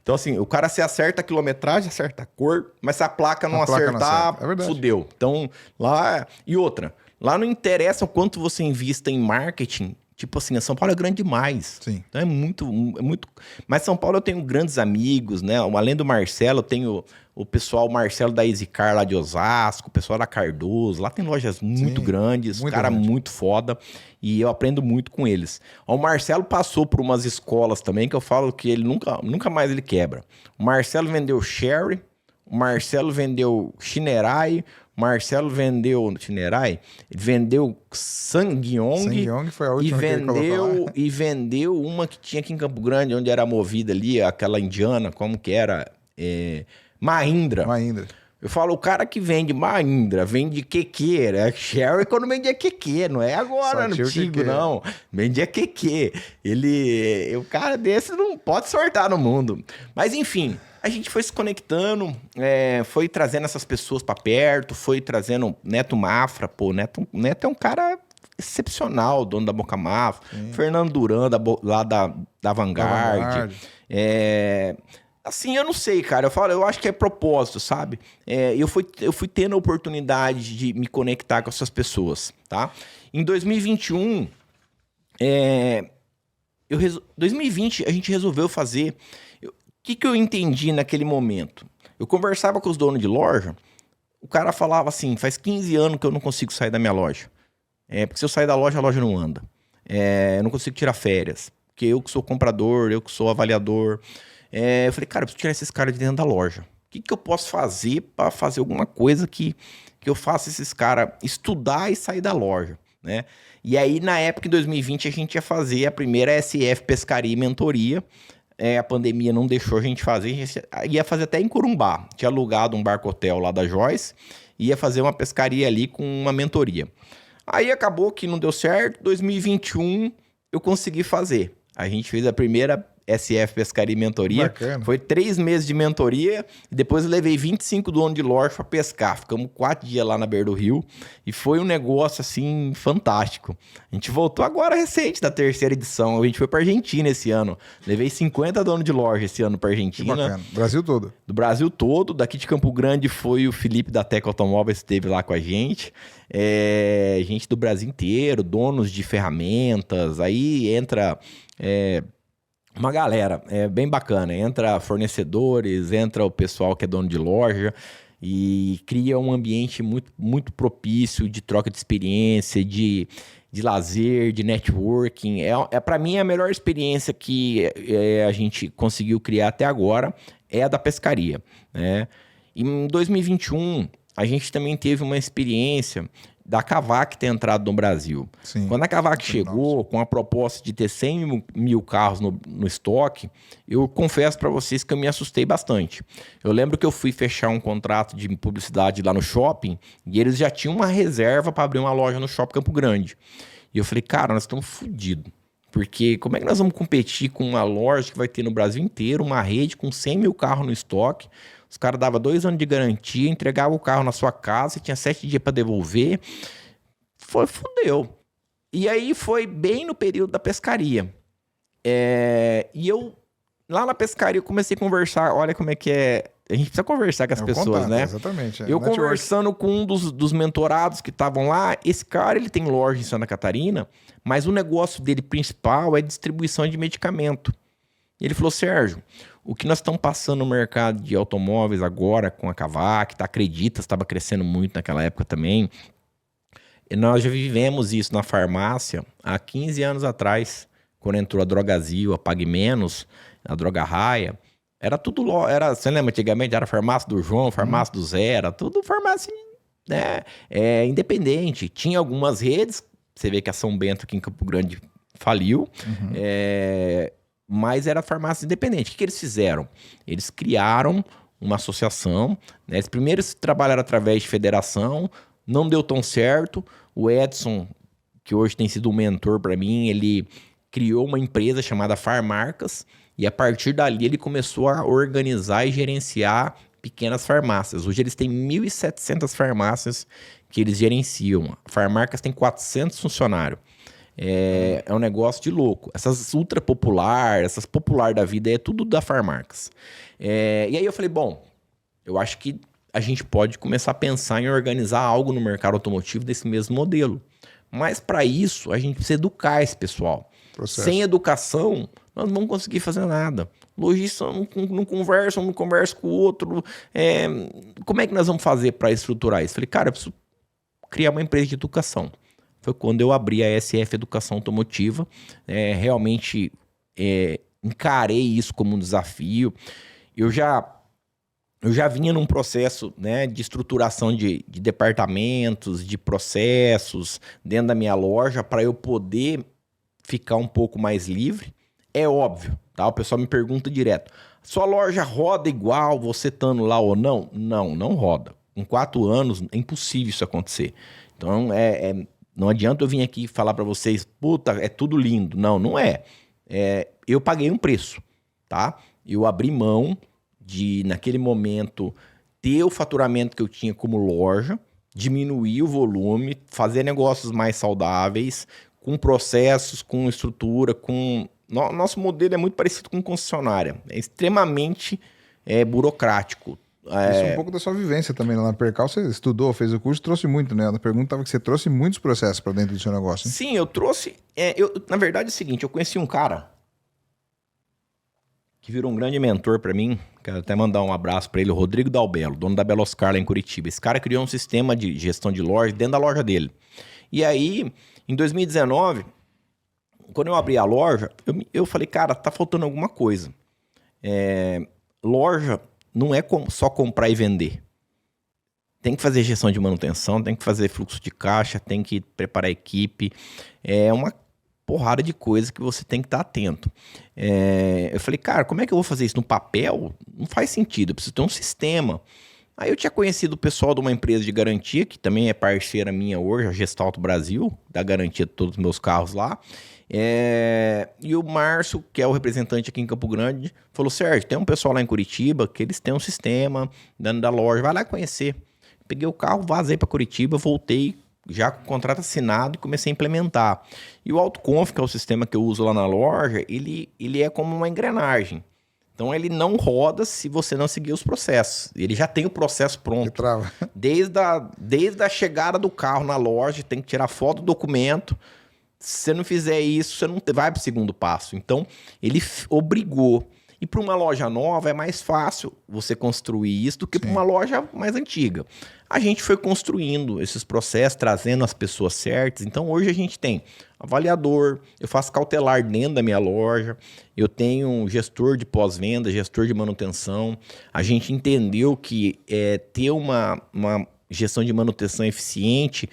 Então, assim, o cara se acerta a quilometragem, acerta a cor, mas se a placa não acertar, fudeu. Então, lá... E outra, lá não interessa o quanto você invista em marketing. Tipo assim, São Paulo é grande demais. Sim. Então é muito... Mas São Paulo eu tenho grandes amigos, né? Além do Marcelo, eu tenho o pessoal Marcelo da EasyCar lá de Osasco, o pessoal da Cardoso. Lá tem lojas muito grandes, muito foda. E eu aprendo muito com eles. O Marcelo passou por umas escolas também que eu falo que ele nunca mais ele quebra. O Marcelo vendeu Sherry, o Marcelo vendeu Shinerai, Marcelo vendeu Shinerai, vendeu Sangyong foi a última e vendeu uma que tinha aqui em Campo Grande, onde era movida ali, aquela indiana, como que era? Mahindra. Eu falo, o cara que vende Mahindra, vende QQ, né? Sherry quando vendia QQ, não é agora, antigo, não. Vendia QQ. O cara desse não pode sortar no mundo. Mas enfim... A gente foi se conectando, foi trazendo essas pessoas para perto, foi trazendo Neto Mafra, pô, Neto é um cara excepcional, dono da Boca Mafra, Fernando Duran, lá da Vanguard. Assim, eu não sei, cara, eu acho que é propósito, sabe? Eu fui tendo a oportunidade de me conectar com essas pessoas, tá? Em 2021, 2020 a gente resolveu fazer... O que eu entendi naquele momento? Eu conversava com os donos de loja, o cara falava assim, faz 15 anos que eu não consigo sair da minha loja. Porque se eu sair da loja, a loja não anda. Eu não consigo tirar férias, porque eu que sou comprador, eu que sou avaliador. Eu falei, cara, eu preciso tirar esses caras de dentro da loja. O que eu posso fazer para fazer alguma coisa que eu faça esses caras estudar e sair da loja, né? E aí, na época, em 2020, a gente ia fazer a primeira SF Pescaria e Mentoria. A pandemia não deixou a gente fazer, ia fazer até em Corumbá. Tinha alugado um barco-hotel lá da Joyce, ia fazer uma pescaria ali com uma mentoria. Aí acabou que não deu certo, 2021 eu consegui fazer. A gente fez a primeira SF Pescaria e Mentoria. Bacana. Foi 3 meses de mentoria, e depois eu levei 25 donos de loja para pescar. Ficamos 4 dias lá na beira do rio, e foi um negócio, assim, fantástico. A gente voltou agora recente da 3ª edição, a gente foi para Argentina esse ano. Levei 50 donos de loja esse ano para Argentina. Que bacana. Brasil todo. Do Brasil todo. Daqui de Campo Grande foi o Felipe da Teca Automóveis, que esteve lá com a gente. Gente do Brasil inteiro, donos de ferramentas. Aí entra... uma galera, bem bacana, entra fornecedores, entra o pessoal que é dono de loja e cria um ambiente muito, muito propício de troca de experiência, de lazer, de networking. Para mim, a melhor experiência que a gente conseguiu criar até agora é a da pescaria, né? Em 2021, a gente também teve uma experiência da Kavak ter entrado no Brasil. Sim. Quando a Kavak chegou com a proposta de ter 100 mil carros no estoque, eu confesso para vocês que eu me assustei bastante. Eu lembro que eu fui fechar um contrato de publicidade lá no shopping e eles já tinham uma reserva para abrir uma loja no Shopping Campo Grande. E eu falei, cara, nós estamos fodidos. Porque como é que nós vamos competir com uma loja que vai ter no Brasil inteiro, uma rede com 100 mil carros no estoque? Os caras davam 2 anos de garantia, entregavam o carro na sua casa, tinha 7 dias para devolver. Fudeu. E aí foi bem no período da pescaria. E eu, lá na pescaria, eu comecei a conversar. Olha como é que é. A gente precisa conversar com as pessoas, contato, né? Exatamente. Eu conversando com um dos mentorados que estavam lá, esse cara, ele tem loja em Santa Catarina, mas o negócio dele principal é distribuição de medicamento. Ele falou, Sérgio, o que nós estamos passando no mercado de automóveis agora com a Kavak, tá? Acredita, estava crescendo muito naquela época também. E nós já vivemos isso na farmácia há 15 anos atrás, quando entrou a Drogazil, a Pague Menos, a Droga Raia. Era tudo, você lembra, antigamente era a farmácia do João, farmácia do Zé, era tudo farmácia, né, independente. Tinha algumas redes, você vê que a São Bento aqui em Campo Grande faliu, mas era farmácia independente. O que eles fizeram? Eles criaram uma associação, né? Eles primeiro trabalharam através de federação, não deu tão certo. O Edson, que hoje tem sido um mentor para mim, ele criou uma empresa chamada Farmarcas, e a partir dali ele começou a organizar e gerenciar pequenas farmácias. Hoje eles têm 1.700 farmácias que eles gerenciam. A Farmarcas tem 400 funcionários. É um negócio de louco. Essas ultra popular, essas popular da vida, é tudo da Farmarcas. E aí eu falei, bom, eu acho que a gente pode começar a pensar em organizar algo no mercado automotivo desse mesmo modelo. Mas para isso, a gente precisa educar esse pessoal. Sem educação, nós não vamos conseguir fazer nada. Lojista não conversa, um não conversa com o outro. Como é que nós vamos fazer para estruturar isso? Falei, cara, eu preciso criar uma empresa de educação. Foi quando eu abri a SF Educação Automotiva. Realmente encarei isso como um desafio. Eu já vinha num processo, né, de estruturação de departamentos, de processos dentro da minha loja para eu poder ficar um pouco mais livre. É óbvio, tá? O pessoal me pergunta direto, sua loja roda igual você estando lá ou não? Não roda. Com 4 anos é impossível isso acontecer. Então, não adianta eu vir aqui e falar para vocês, puta, é tudo lindo. Não é. Eu paguei um preço, tá? Eu abri mão de, naquele momento, ter o faturamento que eu tinha como loja, diminuir o volume, fazer negócios mais saudáveis, com processos, com estrutura, Nosso modelo é muito parecido com concessionária. É extremamente burocrático. Isso é um pouco da sua vivência também lá na Percal. Você estudou, fez o curso, trouxe muito, né? A pergunta estava que você trouxe muitos processos para dentro do seu negócio. Hein? Sim, eu trouxe... na verdade é o seguinte, eu conheci um cara que virou um grande mentor para mim. Quero até mandar um abraço para ele, o Rodrigo Dalbello, dono da Belo Oscar lá em Curitiba. Esse cara criou um sistema de gestão de loja dentro da loja dele. E aí, em 2019, quando eu abri a loja, eu falei, cara, tá faltando alguma coisa. Loja não é só comprar e vender. Tem que fazer gestão de manutenção, tem que fazer fluxo de caixa, tem que preparar a equipe. É uma porrada de coisa que você tem que estar atento. Eu falei, cara, como é que eu vou fazer isso no papel? Não faz sentido, eu preciso ter um sistema. Aí eu tinha conhecido o pessoal de uma empresa de garantia, que também é parceira minha hoje, a Gestalto Brasil, da garantia de todos os meus carros lá. E o Márcio, que é o representante aqui em Campo Grande, falou, Sérgio, tem um pessoal lá em Curitiba que eles têm um sistema dentro da loja, vai lá conhecer. Peguei o carro, vazei para Curitiba, voltei já com o contrato assinado e comecei a implementar. E o AutoConf, que é o sistema que eu uso lá na loja, ele é como uma engrenagem. Então ele não roda se você não seguir os processos. Ele já tem o processo pronto. Desde a chegada do carro na loja, tem que tirar foto do documento. Se você não fizer isso, você não vai para o segundo passo. Então, ele obrigou. E para uma loja nova é mais fácil você construir isso do que para uma loja mais antiga. A gente foi construindo esses processos, trazendo as pessoas certas. Então, hoje a gente tem avaliador, eu faço cautelar dentro da minha loja, eu tenho um gestor de pós-venda, gestor de manutenção. A gente entendeu que ter uma gestão de manutenção eficiente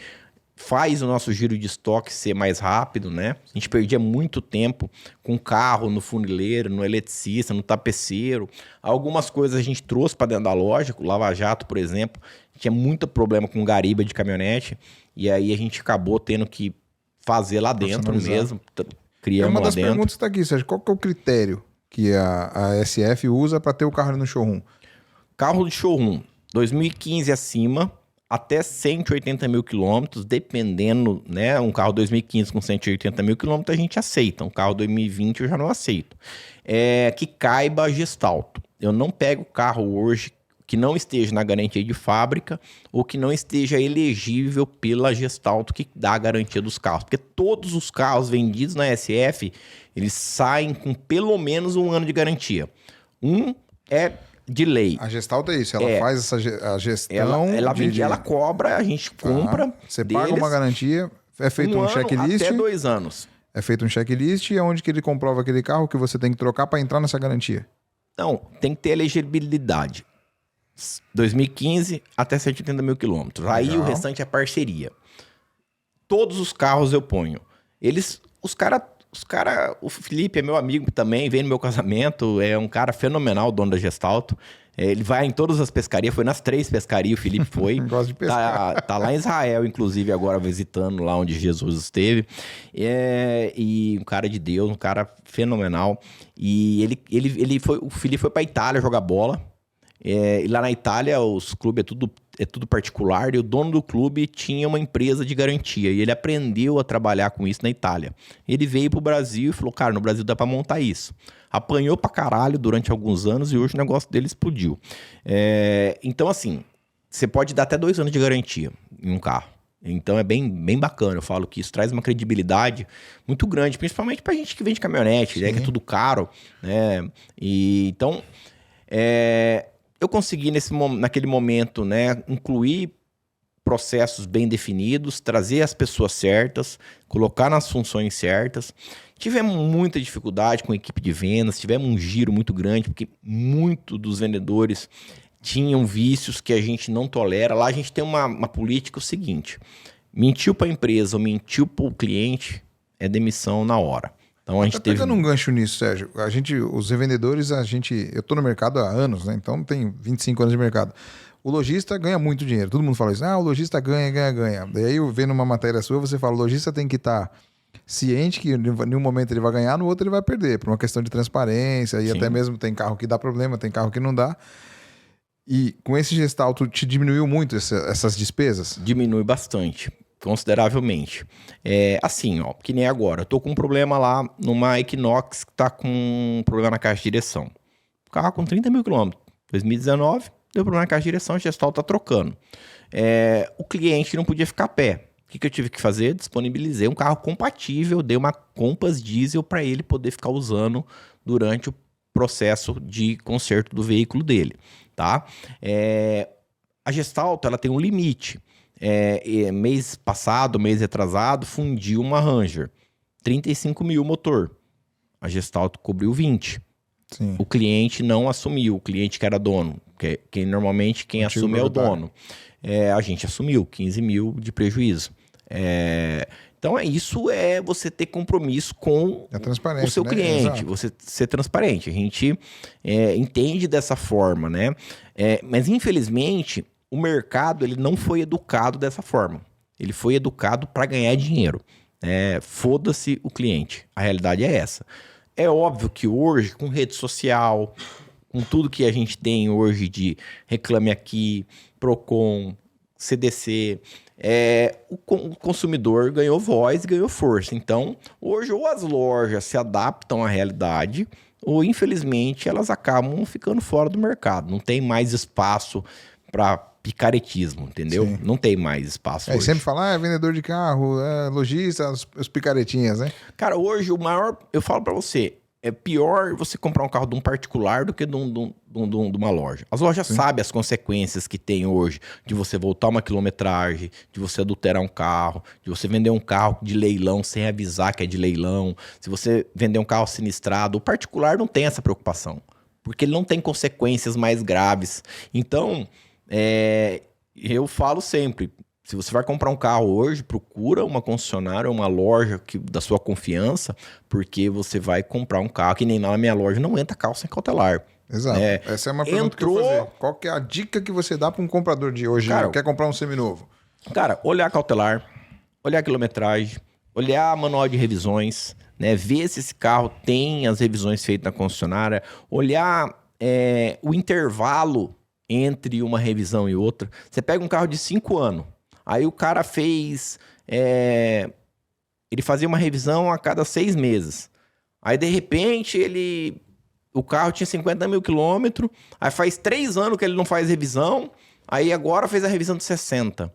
faz o nosso giro de estoque ser mais rápido, né? A gente perdia muito tempo com carro no funileiro, no eletricista, no tapeceiro. Algumas coisas a gente trouxe para dentro da loja, o Lava Jato, por exemplo, tinha muito problema com gariba de caminhonete, e aí a gente acabou tendo que fazer lá dentro mesmo, criamos uma lá das dentro. perguntas está aqui, Sérgio, qual que é o critério que a SF usa para ter o carro ali no showroom? Carro de showroom, 2015 acima, até 180 mil quilômetros, dependendo, né? Um carro 2015 com 180 mil quilômetros a gente aceita. Um carro 2020 eu já não aceito. Que caiba a Gestalto. Eu não pego carro hoje que não esteja na garantia de fábrica ou que não esteja elegível pela Gestalto que dá a garantia dos carros. Porque todos os carros vendidos na SF, eles saem com pelo menos 1 ano de garantia. É de lei. A Gestalt é isso, ela faz a gestão... Ela vende, ela cobra, a gente compra. Você paga uma garantia, é feito um checklist... até 2 anos. É feito um checklist e é onde que ele comprova aquele carro que você tem que trocar para entrar nessa garantia? Não, tem que ter elegibilidade. 2015 até 180 mil quilômetros. Aí o restante é parceria. Todos os carros eu ponho. O Felipe é meu amigo também, vem no meu casamento, é um cara fenomenal, o dono da Gestalto. Ele vai em todas as pescarias, foi nas 3 pescarias, o Felipe foi. Gosta de pescar. Tá lá em Israel, inclusive, agora visitando lá onde Jesus esteve. E um cara de Deus, um cara fenomenal. E o Felipe foi pra Itália jogar bola. E lá na Itália, os clubes é tudo particular, e o dono do clube tinha uma empresa de garantia, e ele aprendeu a trabalhar com isso na Itália. Ele veio pro Brasil e falou, cara, no Brasil dá pra montar isso. Apanhou pra caralho durante alguns anos, e hoje o negócio dele explodiu. Então, assim, você pode dar até 2 anos de garantia em um carro. Então é bem bacana, eu falo que isso traz uma credibilidade muito grande, principalmente pra gente que vende caminhonete, né, que é tudo caro, né? Então, eu consegui naquele momento, né, incluir processos bem definidos, trazer as pessoas certas, colocar nas funções certas. Tivemos muita dificuldade com a equipe de vendas, tivemos um giro muito grande, porque muitos dos vendedores tinham vícios que a gente não tolera. Lá a gente tem uma política o seguinte: mentiu para a empresa ou mentiu para o cliente, é demissão na hora. Então a gente pegando um gancho nisso, Sérgio, os revendedores, eu tô no mercado há anos, né? Então tem 25 anos de mercado. O lojista ganha muito dinheiro. Todo mundo fala isso. O lojista ganha. Daí eu vendo uma matéria sua, você fala, o lojista tem que estar ciente que em um momento ele vai ganhar, no outro ele vai perder, por uma questão de transparência, e até mesmo tem carro que dá problema, tem carro que não dá. E com esse Gestalto te diminuiu muito essas despesas? Diminui bastante. Consideravelmente. Assim, ó, que nem agora. Eu tô com um problema lá numa Equinox que tá com um problema na caixa de direção. O carro com 30 mil quilômetros. 2019, deu problema na caixa de direção, a Gestalto tá trocando. O cliente não podia ficar a pé. O que eu tive que fazer? Disponibilizei um carro compatível, dei uma Compass diesel para ele poder ficar usando durante o processo de conserto do veículo dele, tá? A Gestalto, ela tem um limite. Mês passado, mês retrasado, fundiu uma Ranger. 35 mil motor. A Gestalto cobriu 20. Sim. O cliente não assumiu, o cliente que era dono. Normalmente quem assume é o dono. A gente assumiu 15 mil de prejuízo. Então isso é você ter compromisso com o seu cliente, você ser transparente. A gente entende dessa forma, né? Mas infelizmente o mercado ele não foi educado dessa forma. Ele foi educado para ganhar dinheiro. Foda-se o cliente. A realidade é essa. É óbvio que hoje, com rede social, com tudo que a gente tem hoje de Reclame Aqui, Procon, CDC, o consumidor ganhou voz e ganhou força. Então, hoje ou as lojas se adaptam à realidade, ou infelizmente elas acabam ficando fora do mercado. Não tem mais espaço para picaretismo, entendeu? Sim. Não tem mais espaço hoje. Sempre falar, vendedor de carro, lojista, os picaretinhas, né? Cara, hoje o maior... Eu falo pra você, é pior você comprar um carro de um particular do que de uma loja. As lojas sabem as consequências que tem hoje de você voltar uma quilometragem, de você adulterar um carro, de você vender um carro de leilão sem avisar que é de leilão, se você vender um carro sinistrado. O particular não tem essa preocupação, porque ele não tem consequências mais graves. Então... eu falo sempre, Se você vai comprar um carro hoje, procura uma concessionária, uma loja da sua confiança, porque você vai comprar um carro, que nem na minha loja não entra carro sem cautelar. Exato. Essa é uma pergunta que eu vou fazer. Qual que é a dica que você dá para um comprador de hoje, cara, que quer comprar um seminovo? Cara, olhar cautelar, olhar a quilometragem, olhar manual de revisões, né? Ver se esse carro tem as revisões feitas na concessionária, olhar o intervalo entre uma revisão e outra. Você pega um carro de 5 anos, aí o cara fez... ele fazia uma revisão a cada 6 meses. Aí, de repente, o carro tinha 50 mil quilômetros, aí faz 3 anos que ele não faz revisão, aí agora fez a revisão de 60.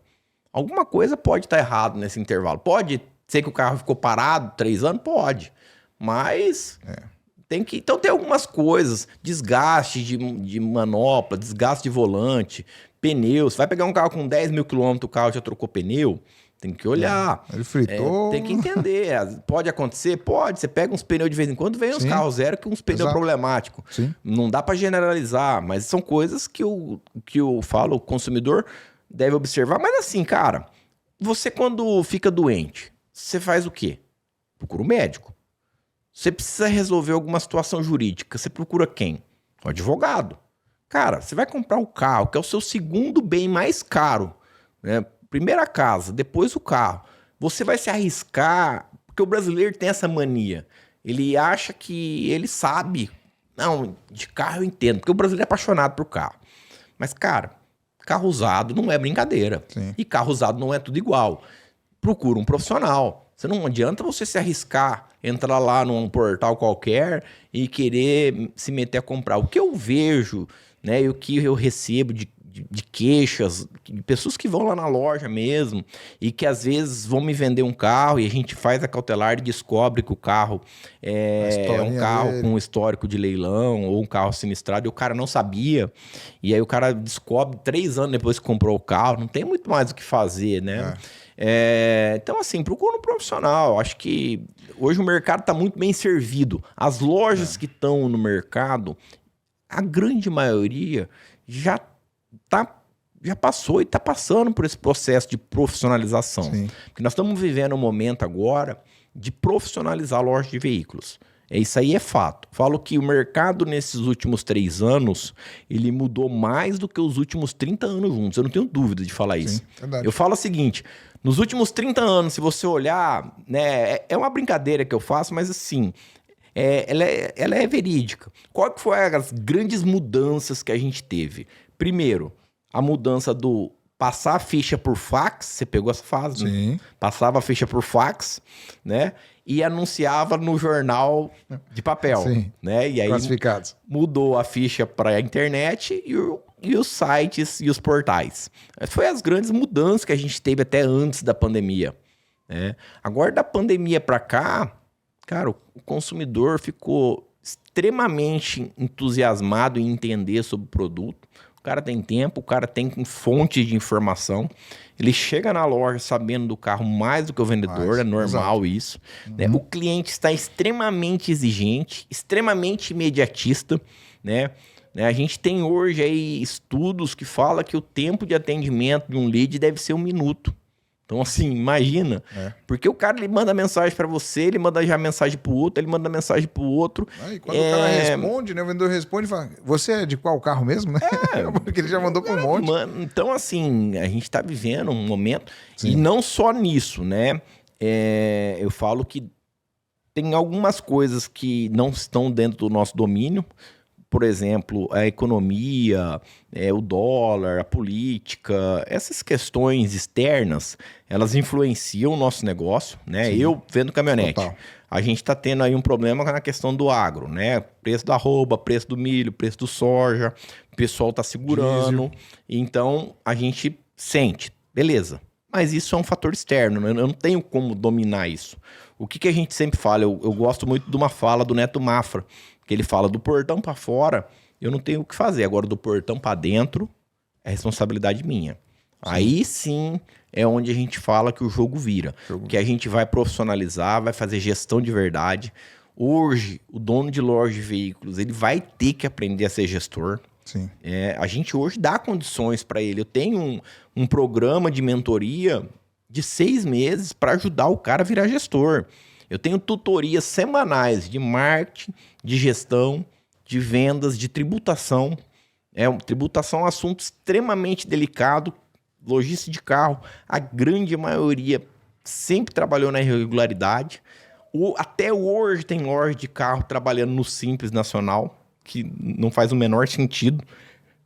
Alguma coisa pode estar errado nesse intervalo. Pode ser que o carro ficou parado 3 anos? Pode. Mas... Então tem algumas coisas, desgaste de manopla, desgaste de volante, pneus. Vai pegar um carro com 10 mil quilômetros, o carro já trocou pneu, tem que olhar. Ele fritou. Tem que entender. Pode acontecer? Pode. Você pega uns pneus de vez em quando, vem uns carros zero com uns pneus problemáticos. Sim. Não dá para generalizar, mas são coisas que eu falo, o consumidor deve observar. Mas assim, cara, você quando fica doente, você faz o quê? Procura um médico. Você precisa resolver alguma situação jurídica. Você procura quem? O advogado. Cara, você vai comprar o carro, que é o seu segundo bem mais caro, né? Primeiro a casa, depois o carro. Você vai se arriscar, porque o brasileiro tem essa mania. Ele acha que ele sabe. Não, de carro eu entendo, porque o brasileiro é apaixonado por carro. Mas, cara, carro usado não é brincadeira. Sim. E carro usado não é tudo igual. Procura um profissional. Não adianta você se arriscar, entrar lá num portal qualquer e querer se meter a comprar. O que eu vejo, né, e o que eu recebo de queixas, de pessoas que vão lá na loja mesmo e que às vezes vão me vender um carro e a gente faz a cautelar e descobre que o carro é um carro com histórico de leilão ou um carro sinistrado e o cara não sabia. E aí o cara descobre 3 anos depois que comprou o carro, não tem muito mais o que fazer, né? Então, assim, procura um profissional. Acho que hoje o mercado está muito bem servido. As lojas que estão no mercado, a grande maioria já passou e está passando por esse processo de profissionalização. Sim. Porque nós estamos vivendo um momento agora de profissionalizar a loja de veículos. Isso aí é fato. Falo que o mercado nesses últimos 3 anos, ele mudou mais do que os últimos 30 anos juntos. Eu não tenho dúvida de falar isso. Verdade. Eu falo o seguinte, nos últimos 30 anos, se você olhar, né, é uma brincadeira que eu faço, mas assim, ela é verídica. Qual que foi as grandes mudanças que a gente teve? Primeiro, a mudança do passar a ficha por fax, você pegou essa fase, né? Passava a ficha por fax, né? E anunciava no jornal de papel, né? E aí classificados. Mudou a ficha para a internet e os sites e os portais. Foi as grandes mudanças que a gente teve até antes da pandemia, né? Agora, da pandemia para cá, cara, o consumidor ficou extremamente entusiasmado em entender sobre o produto. O cara tem tempo, o cara tem fonte de informação. Ele chega na loja sabendo do carro mais do que o vendedor, é normal isso. Né? O cliente está extremamente exigente, extremamente imediatista, né? A gente tem hoje aí estudos que falam que o tempo de atendimento de um lead deve ser 1 minuto. Então, assim, imagina. Porque o cara, ele manda mensagem para você, ele manda já mensagem pro outro, ele manda mensagem pro outro. E quando o cara responde, né? O vendedor responde e fala, você é de qual carro mesmo, né? Porque ele já mandou pra um monte. Então, assim, a gente tá vivendo um momento, e não só nisso, né? Eu falo que tem algumas coisas que não estão dentro do nosso domínio. Por exemplo, a economia, o dólar, a política, essas questões externas, elas influenciam o nosso negócio, né? Sim. Eu vendo caminhonete, Total. A gente está tendo aí um problema na questão do agro, né? Preço da arroba, preço do milho, preço do soja, o pessoal está segurando, então a gente sente, beleza. Mas isso é um fator externo, eu não tenho como dominar isso. O que a gente sempre fala, eu gosto muito de uma fala do Neto Mafra, que ele fala do portão para fora, eu não tenho o que fazer. Agora, do portão para dentro, é responsabilidade minha. Sim. Aí sim é onde a gente fala que o jogo vira. Que a gente vai profissionalizar, vai fazer gestão de verdade. Hoje, o dono de loja de veículos, ele vai ter que aprender a ser gestor. Sim. A gente hoje dá condições para ele. Eu tenho um programa de mentoria de 6 meses para ajudar o cara a virar gestor. Eu tenho tutorias semanais de marketing, de gestão, de vendas, de tributação. Tributação é um assunto extremamente delicado. Logística de carro, a grande maioria sempre trabalhou na irregularidade. Até hoje tem loja de carro trabalhando no Simples Nacional, que não faz o menor sentido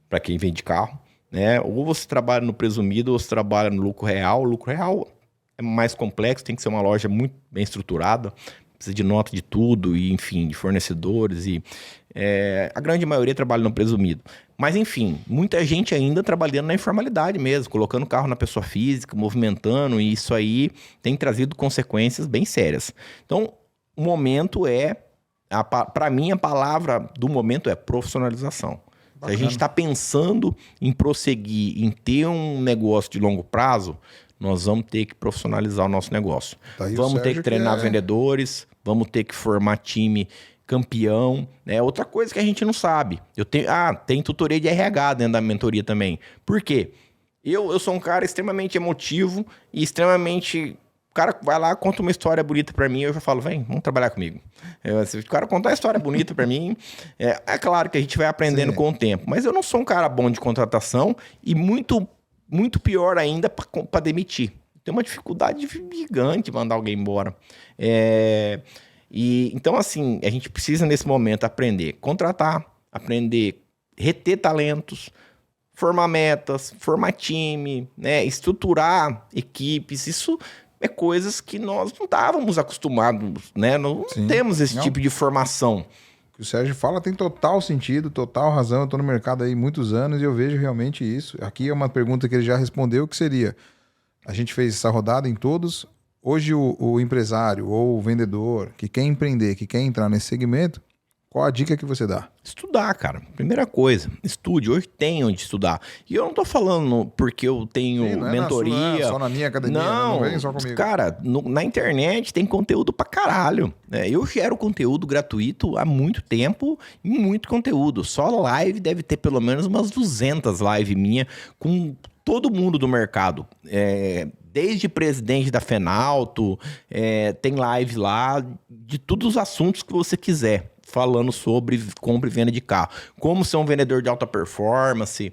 para quem vende carro, né? Ou você trabalha no presumido, ou você trabalha no lucro real. O lucro real é mais complexo, tem que ser uma loja muito bem estruturada, precisa de nota de tudo, e enfim, de fornecedores, e a grande maioria trabalha no presumido. Mas enfim, muita gente ainda trabalhando na informalidade mesmo, colocando o carro na pessoa física, movimentando, e isso aí tem trazido consequências bem sérias. Então, o momento para mim, a palavra do momento é profissionalização. Bacana. Se a gente está pensando em prosseguir, em ter um negócio de longo prazo, nós vamos ter que profissionalizar o nosso negócio. Vamos ter que treinar vendedores, vamos ter que formar time campeão. Outra coisa que a gente não sabe. Tem tutoria de RH dentro da mentoria também. Por quê? Eu sou um cara extremamente emotivo e extremamente... O cara vai lá, conta uma história bonita pra mim, eu já falo, vem, vamos trabalhar comigo. Se o cara contar uma história bonita pra mim, é claro que a gente vai aprendendo com o tempo. Mas eu não sou um cara bom de contratação e muito, muito pior ainda pra demitir. Tem uma dificuldade gigante de mandar alguém embora. Então, assim, a gente precisa, nesse momento, aprender a contratar, aprender a reter talentos, formar metas, formar time, né? Estruturar equipes. Isso é coisas que nós não estávamos acostumados, né? Não temos esse tipo de formação. O que o Sérgio fala tem total sentido, total razão. Eu estou no mercado aí muitos anos e eu vejo realmente isso. Aqui é uma pergunta que ele já respondeu, que seria... A gente fez essa rodada em todos... Hoje o empresário ou o vendedor que quer empreender, que quer entrar nesse segmento, qual a dica que você dá? Estudar, cara. Primeira coisa, estude. Hoje tem onde estudar. E eu não tô falando porque eu tenho mentoria. Só na minha academia, não vem só comigo. Cara, na internet tem conteúdo pra caralho. Eu gero conteúdo gratuito há muito tempo e muito conteúdo. Só live deve ter pelo menos umas 200 lives minha com todo mundo do mercado. Desde presidente da Fenalto, tem live lá de todos os assuntos que você quiser, falando sobre compra e venda de carro. Como ser um vendedor de alta performance,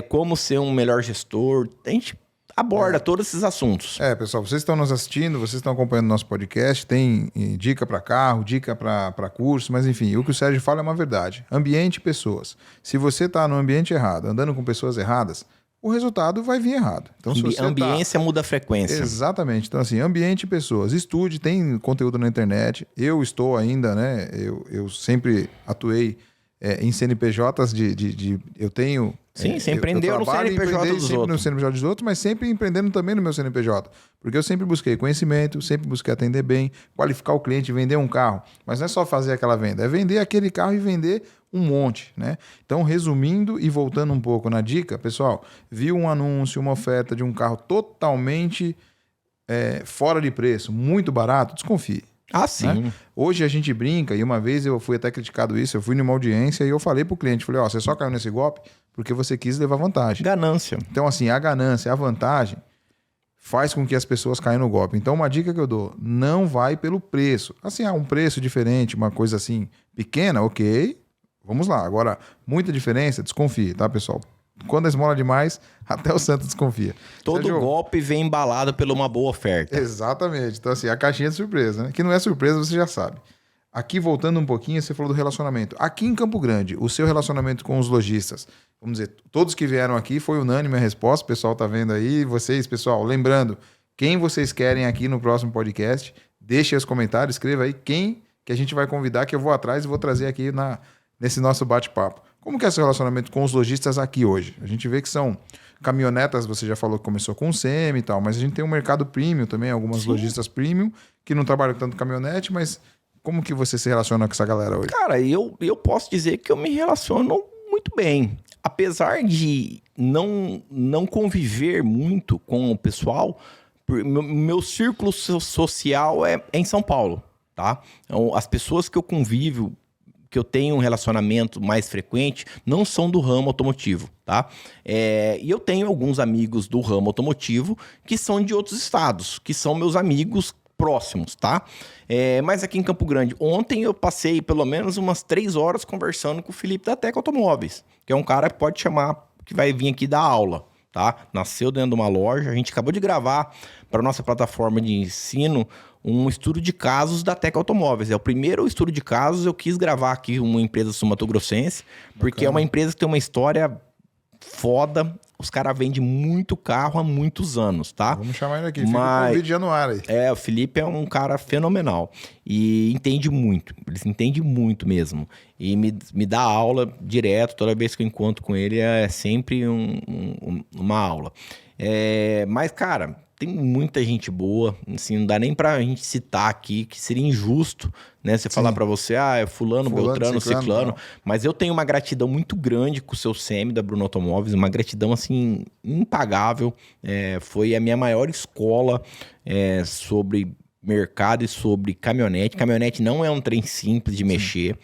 como ser um melhor gestor. A gente aborda todos esses assuntos. Pessoal, vocês estão nos assistindo, vocês estão acompanhando nosso podcast, tem dica para carro, dica para curso, mas enfim, o que o Sérgio fala é uma verdade. Ambiente e pessoas. Se você está no ambiente errado, andando com pessoas erradas, o resultado vai vir errado. Então, se você ambiência muda a frequência. Exatamente. Então, assim, ambiente e pessoas. Estude, tem conteúdo na internet. Eu estou ainda, né? Eu sempre atuei em CNPJs eu tenho... Sim, você empreendeu no CNPJ dos outros. No CNPJ dos outros, mas sempre empreendendo também no meu CNPJ. Porque eu sempre busquei conhecimento, sempre busquei atender bem, qualificar o cliente, vender um carro. Mas não é só fazer aquela venda, é vender aquele carro e vender um monte, né? Então, resumindo e voltando um pouco na dica, pessoal, viu um anúncio, uma oferta de um carro totalmente fora de preço, muito barato, desconfie. Sim. Né? Hoje a gente brinca, e uma vez eu fui até criticado isso, eu fui numa audiência e eu falei pro cliente, falei, você só caiu nesse golpe porque você quis levar vantagem. Ganância. Então, assim, a ganância, a vantagem faz com que as pessoas caiam no golpe. Então, uma dica que eu dou, não vai pelo preço. Assim, um preço diferente, uma coisa assim, pequena, ok, vamos lá. Agora, muita diferença, desconfie, tá, pessoal? Quando esmola demais, até o santo desconfia. Todo Sérgio, golpe vem embalado por uma boa oferta. Exatamente. Então, assim, a caixinha de surpresa, né? Que não é surpresa, você já sabe. Aqui, voltando um pouquinho, você falou do relacionamento. Aqui em Campo Grande, o seu relacionamento com os lojistas, vamos dizer, todos que vieram aqui, foi unânime a resposta, o pessoal tá vendo aí. Vocês, pessoal, lembrando, quem vocês querem aqui no próximo podcast, deixe aí os comentários, escreva aí quem que a gente vai convidar, que eu vou atrás e vou trazer aqui nesse nosso bate-papo. Como que é seu relacionamento com os lojistas aqui hoje? A gente vê que são caminhonetas, você já falou que começou com SEMI e tal, mas a gente tem um mercado premium também, algumas lojistas premium, que não trabalham tanto caminhonete, mas como que você se relaciona com essa galera hoje? Cara, eu posso dizer que eu me relaciono muito bem. Apesar de não conviver muito com o pessoal, meu círculo social é em São Paulo, tá? Então, as pessoas que eu convivo, que eu tenho um relacionamento mais frequente não são do ramo automotivo, tá? E eu tenho alguns amigos do ramo automotivo que são de outros estados, que são meus amigos próximos, tá? Mas aqui em Campo Grande, ontem eu passei pelo menos umas 3 horas conversando com o Felipe da Teca Automóveis, que é um cara que pode chamar, que vai vir aqui dar aula, tá? Nasceu dentro de uma loja, a gente acabou de gravar para nossa plataforma de ensino um estudo de casos da Teca Automóveis. É o primeiro estudo de casos, eu quis gravar aqui uma empresa sul-mato-grossense, porque é uma empresa que tem uma história foda. Os caras vendem muito carro há muitos anos, tá? Vamos chamar ele aqui, fica o convite já no ar aí. O Felipe é um cara fenomenal e entende muito, ele entende muito mesmo. E me dá aula direto, toda vez que eu encontro com ele é sempre uma aula. Mas, cara, tem muita gente boa, assim, não dá nem pra gente citar aqui, que seria injusto, né? Você falar pra você, é fulano, Beltrano, Ciclano. Mas eu tenho uma gratidão muito grande com o seu Semi da Bruno Automóveis, uma gratidão, assim, impagável. Foi a minha maior escola sobre mercado e sobre caminhonete. Caminhonete não é um trem simples de mexer.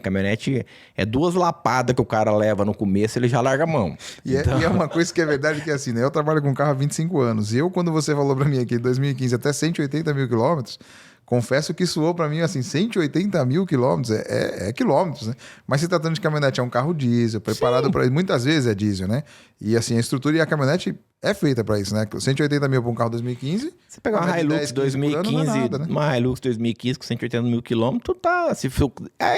Caminhonete é 2 lapadas que o cara leva no começo, ele já larga a mão. E é uma coisa que é verdade, que é assim, né? Eu trabalho com carro há 25 anos. E eu, quando você falou pra mim aqui, em 2015, até 180 mil quilômetros, confesso que soou pra mim assim, 180 mil quilômetros é quilômetros, né? Mas se tratando de caminhonete, é um carro diesel, preparado para isso. Muitas vezes é diesel, né? E assim, a estrutura e a caminhonete é feita para isso, né? 180 mil para um carro 2015. Você pegar uma Hilux 2015, nada, né? Uma Hilux 2015 com 180 mil quilômetros, tá...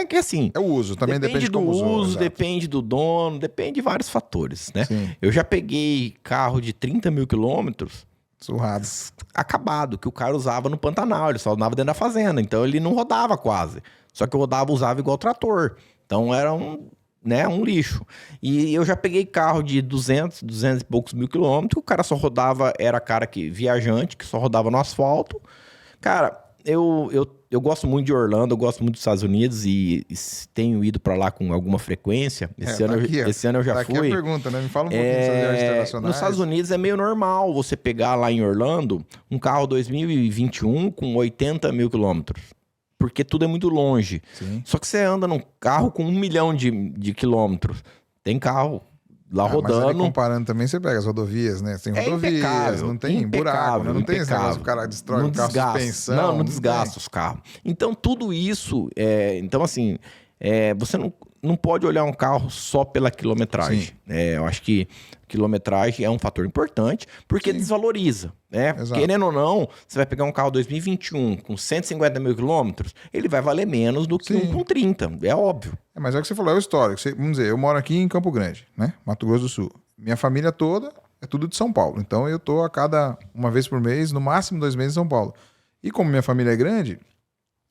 que assim... É o uso, também depende do como uso, depende do dono, depende de vários fatores, né? Sim. Eu já peguei carro de 30 mil quilômetros... Surrados. Acabado, que o cara usava no Pantanal, ele só andava dentro da fazenda, então ele não rodava quase. Só que eu usava igual trator. Então era um lixo. E eu já peguei carro de 200 e poucos mil quilômetros, o cara só rodava, era cara que viajante, que só rodava no asfalto. Cara, eu gosto muito de Orlando, eu gosto muito dos Estados Unidos e tenho ido para lá com alguma frequência. Esse ano eu já fui. Aqui a pergunta, né? Me fala um pouquinho dessas viagens internacionais. Nos Estados Unidos é meio normal você pegar lá em Orlando um carro 2021 com 80 mil quilômetros. Porque tudo é muito longe. Sim. Só que você anda num carro com 1 milhão de quilômetros. Tem carro lá rodando. Mas ali comparando também, você pega as rodovias, né? Tem rodovias, não tem buraco, né? Não tem esse negócio, o cara destrói o carro, suspensão. Não desgasta os carros. Então, tudo isso... Então, assim, você não pode olhar um carro só pela quilometragem. Eu acho que quilometragem é um fator importante, porque desvaloriza, né? Querendo ou não, você vai pegar um carro 2021 com 150 mil quilômetros, ele vai valer menos do que um com 30, é óbvio. Mas é o que você falou, é o histórico. Vamos dizer, eu moro aqui em Campo Grande, né? Mato Grosso do Sul. Minha família toda é tudo de São Paulo. Então eu tô uma vez por mês, no máximo 2 meses em São Paulo. E como minha família é grande,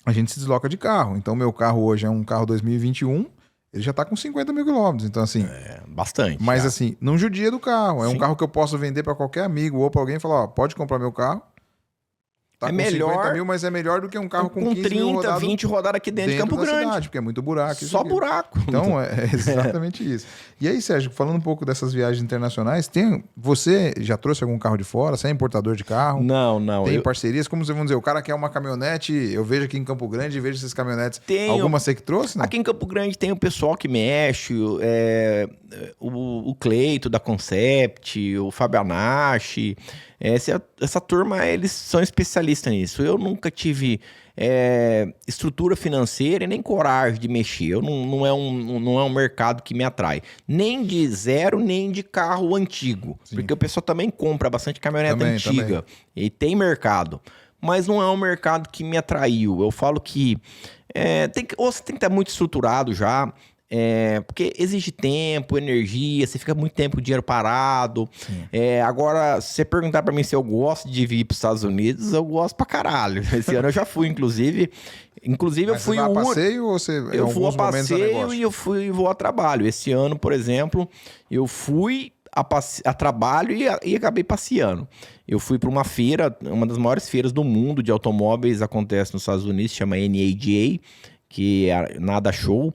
a gente se desloca de carro. Então meu carro hoje é um carro 2021, ele já tá com 50 mil quilômetros. Então assim... bastante. Mas assim, não judia do carro. É um carro que eu posso vender para qualquer amigo ou para alguém e falar, pode comprar meu carro. Tá com melhor, 50 mil, mas é melhor do que um carro com 15 30, mil rodado 20 rodado aqui dentro de Campo Grande. Cidade, porque é muito buraco. Só buraco. Então, é exatamente isso. E aí, Sérgio, falando um pouco dessas viagens internacionais, você já trouxe algum carro de fora? Você é importador de carro? Não. Tem parcerias? Como vocês vão dizer, o cara quer uma caminhonete, eu vejo aqui em Campo Grande, vejo essas caminhonetes. Alguma você que trouxe, né? Aqui em Campo Grande tem o pessoal que mexe, o Cleito da Concept, o Fabianache. Essa turma, eles são especialistas nisso. Eu nunca tive estrutura financeira e nem coragem de mexer. Não é um mercado que me atrai. Nem de zero, nem de carro antigo. Sim. Porque o pessoal também compra bastante caminhonete antiga. E tem mercado. Mas não é um mercado que me atraiu. Eu falo que você tem que estar muito estruturado já. Porque exige tempo, energia, você fica muito tempo com o dinheiro parado. Agora, se você perguntar pra mim se eu gosto de vir pros Estados Unidos, eu gosto pra caralho. Esse ano eu já fui, inclusive Mas eu fui a passeio ou você eu vou a passeio e eu vou a trabalho. Esse ano, por exemplo, eu fui a trabalho e acabei passeando. Eu fui para uma feira, uma das maiores feiras do mundo de automóveis, acontece nos Estados Unidos, chama NADA, que é a NADA Show.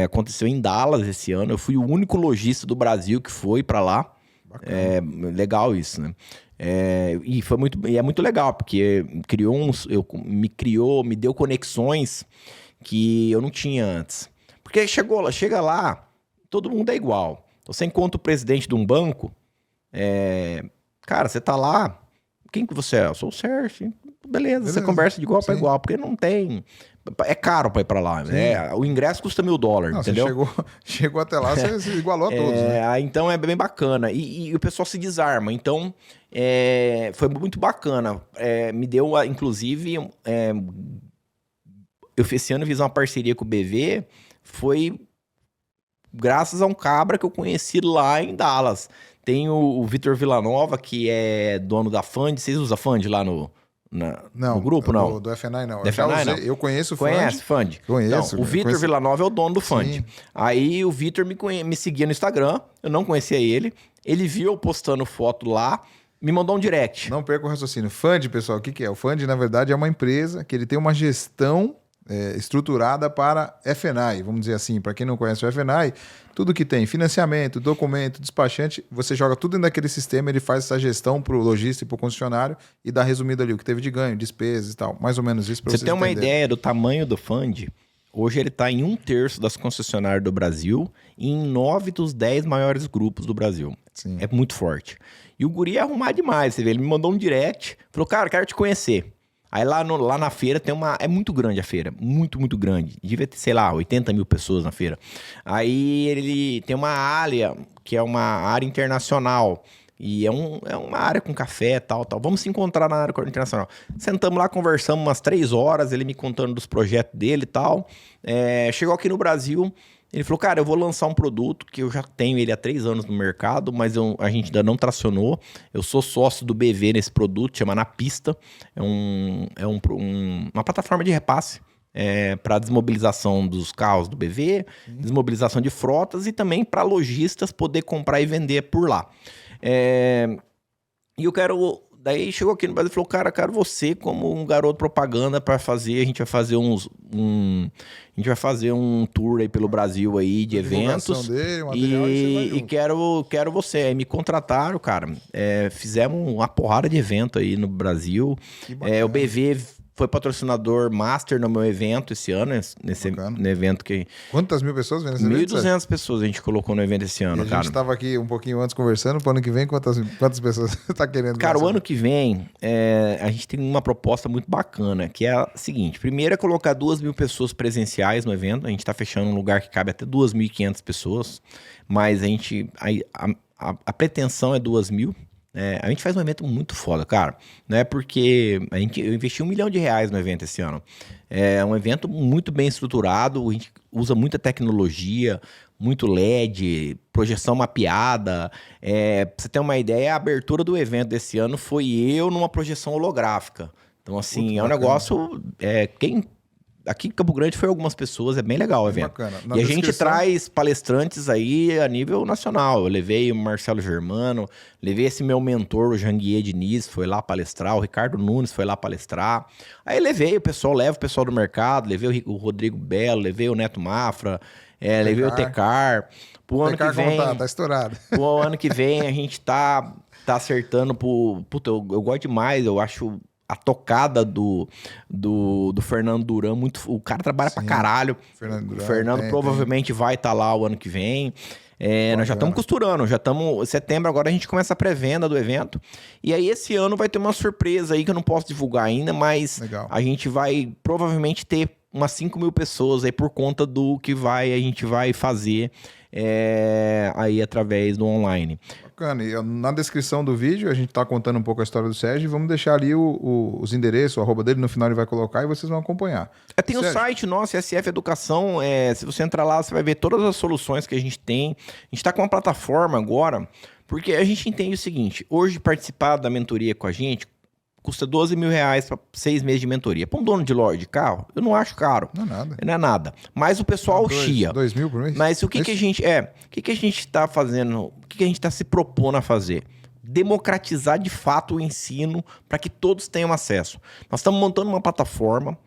Aconteceu em Dallas esse ano. Eu fui o único lojista do Brasil que foi para lá. Legal isso, né? E é muito legal, porque me deu conexões que eu não tinha antes. Porque chega lá, todo mundo é igual. Então, você encontra o presidente de um banco, cara, você tá lá, quem que você é? Eu sou o Sérgio. Beleza, você conversa de igual para igual, porque não tem... É caro para ir para lá, né? O ingresso custa $1.000, entendeu? Você chegou até lá, você igualou a todos, né? Então é bem bacana. E o pessoal se desarma. Então, foi muito bacana. Me deu, inclusive... esse ano fiz uma parceria com o BV, foi graças a um cabra que eu conheci lá em Dallas. Tem o Vitor Villanova, que é dono da Fund. Vocês usam Fund lá no grupo, não? Do FNI não. Do FNI, não. Eu conheço o Fund. Conhece Fund? Conheço. Então, o Vitor Villanova é o dono do Fund. Sim. Aí o Vitor me seguia no Instagram, eu não conhecia ele. Ele viu eu postando foto lá, me mandou um direct. Não perca o raciocínio. Fund, pessoal, o que é? O Fund, na verdade, é uma empresa que ele tem uma gestão estruturada para FNI, vamos dizer assim. Para quem não conhece o FNI, tudo que tem financiamento, documento, despachante, você joga tudo dentro daquele sistema, ele faz essa gestão para o lojista e para o concessionário e dá resumido ali o que teve de ganho, despesas e tal. Mais ou menos isso para vocês Você tem uma entenderem. ideia do tamanho do Fund? Hoje ele está em 1/3 das concessionárias do Brasil e em 9 dos 10 maiores grupos do Brasil. Sim. É muito forte. E o guri é arrumar demais, você vê, ele me mandou um direct, falou, cara, quero te conhecer. Aí lá na feira tem é muito grande a feira, muito, muito grande. Devia ter, sei lá, 80 mil pessoas na feira. Aí ele tem uma área, que é uma área internacional. E é uma área com café e tal. Vamos se encontrar na área internacional. Sentamos lá, conversamos umas 3 horas, ele me contando dos projetos dele e tal. Chegou aqui no Brasil, ele falou, cara, eu vou lançar um produto que eu já tenho ele há 3 anos no mercado, mas a gente ainda não tracionou. Eu sou sócio do BV nesse produto, chama Na Pista. É uma plataforma de repasse. Para desmobilização dos carros do BV, desmobilização de frotas e também para lojistas poder comprar e vender por lá. E eu quero... Daí chegou aqui no Brasil e falou, cara, quero você como um garoto propaganda para fazer, a gente vai fazer um tour aí pelo Brasil aí de eventos dele, e quero você. Aí me contrataram, cara, fizemos uma porrada de evento aí no Brasil. O BV foi patrocinador master no meu evento esse ano, no evento que... Quantas mil pessoas vendo esse evento? 1.200 pessoas a gente colocou no evento esse ano, e a cara. gente estava aqui um pouquinho antes conversando, pro ano que vem, quantas pessoas você tá querendo? Cara, o ano que vem, a gente tem uma proposta muito bacana, que é a seguinte. Primeiro é colocar 2.000 pessoas presenciais no evento. A gente tá fechando um lugar que cabe até 2.500 pessoas, mas a pretensão é 2.000. A gente faz um evento muito foda, cara. Não é porque eu investi R$1 milhão no evento esse ano. É um evento muito bem estruturado, a gente usa muita tecnologia, muito LED, projeção mapeada. Pra você ter uma ideia, a abertura do evento desse ano foi eu numa projeção holográfica. Então, assim, um negócio... Aqui em Campo Grande foi algumas pessoas, é bem legal o evento. E a gente traz palestrantes aí a nível nacional. Eu levei o Marcelo Germano, levei esse meu mentor, o Janguier Diniz, foi lá palestrar, o Ricardo Nunes foi lá palestrar. Aí leva o pessoal do mercado, levei o Rodrigo Belo, levei o Neto Mafra, levei o Tecar. Pro ano que vem... tá estourado. Pro ano que vem a gente tá acertando pro... Puta, eu gosto demais, eu acho... A tocada do Fernando Duran, o cara trabalha pra caralho. O Fernando provavelmente vai estar lá o ano que vem. Nós já estamos costurando, setembro agora a gente começa a pré-venda do evento. E aí esse ano vai ter uma surpresa aí que eu não posso divulgar ainda, mas a gente vai provavelmente ter umas 5.000 pessoas aí por conta do que a gente vai fazer aí através do online. Bacana. E na descrição do vídeo a gente tá contando um pouco a história do Sérgio e vamos deixar ali os endereços, o arroba dele, no final ele vai colocar e vocês vão acompanhar. Tem Sérgio, o site nosso, SF Educação, se você entrar lá você vai ver todas as soluções que a gente tem. A gente tá com uma plataforma agora, porque a gente entende o seguinte, hoje participar da mentoria com a gente custa R$12 mil para 6 meses de mentoria. Para um dono de loja de carro, eu não acho caro. Não é nada. Não é nada. Mas o pessoal chia. 2 mil por mês? Mas o que a gente... O que a gente está fazendo? O que a gente está se propondo a fazer? Democratizar de fato o ensino para que todos tenham acesso. Nós estamos montando uma plataforma,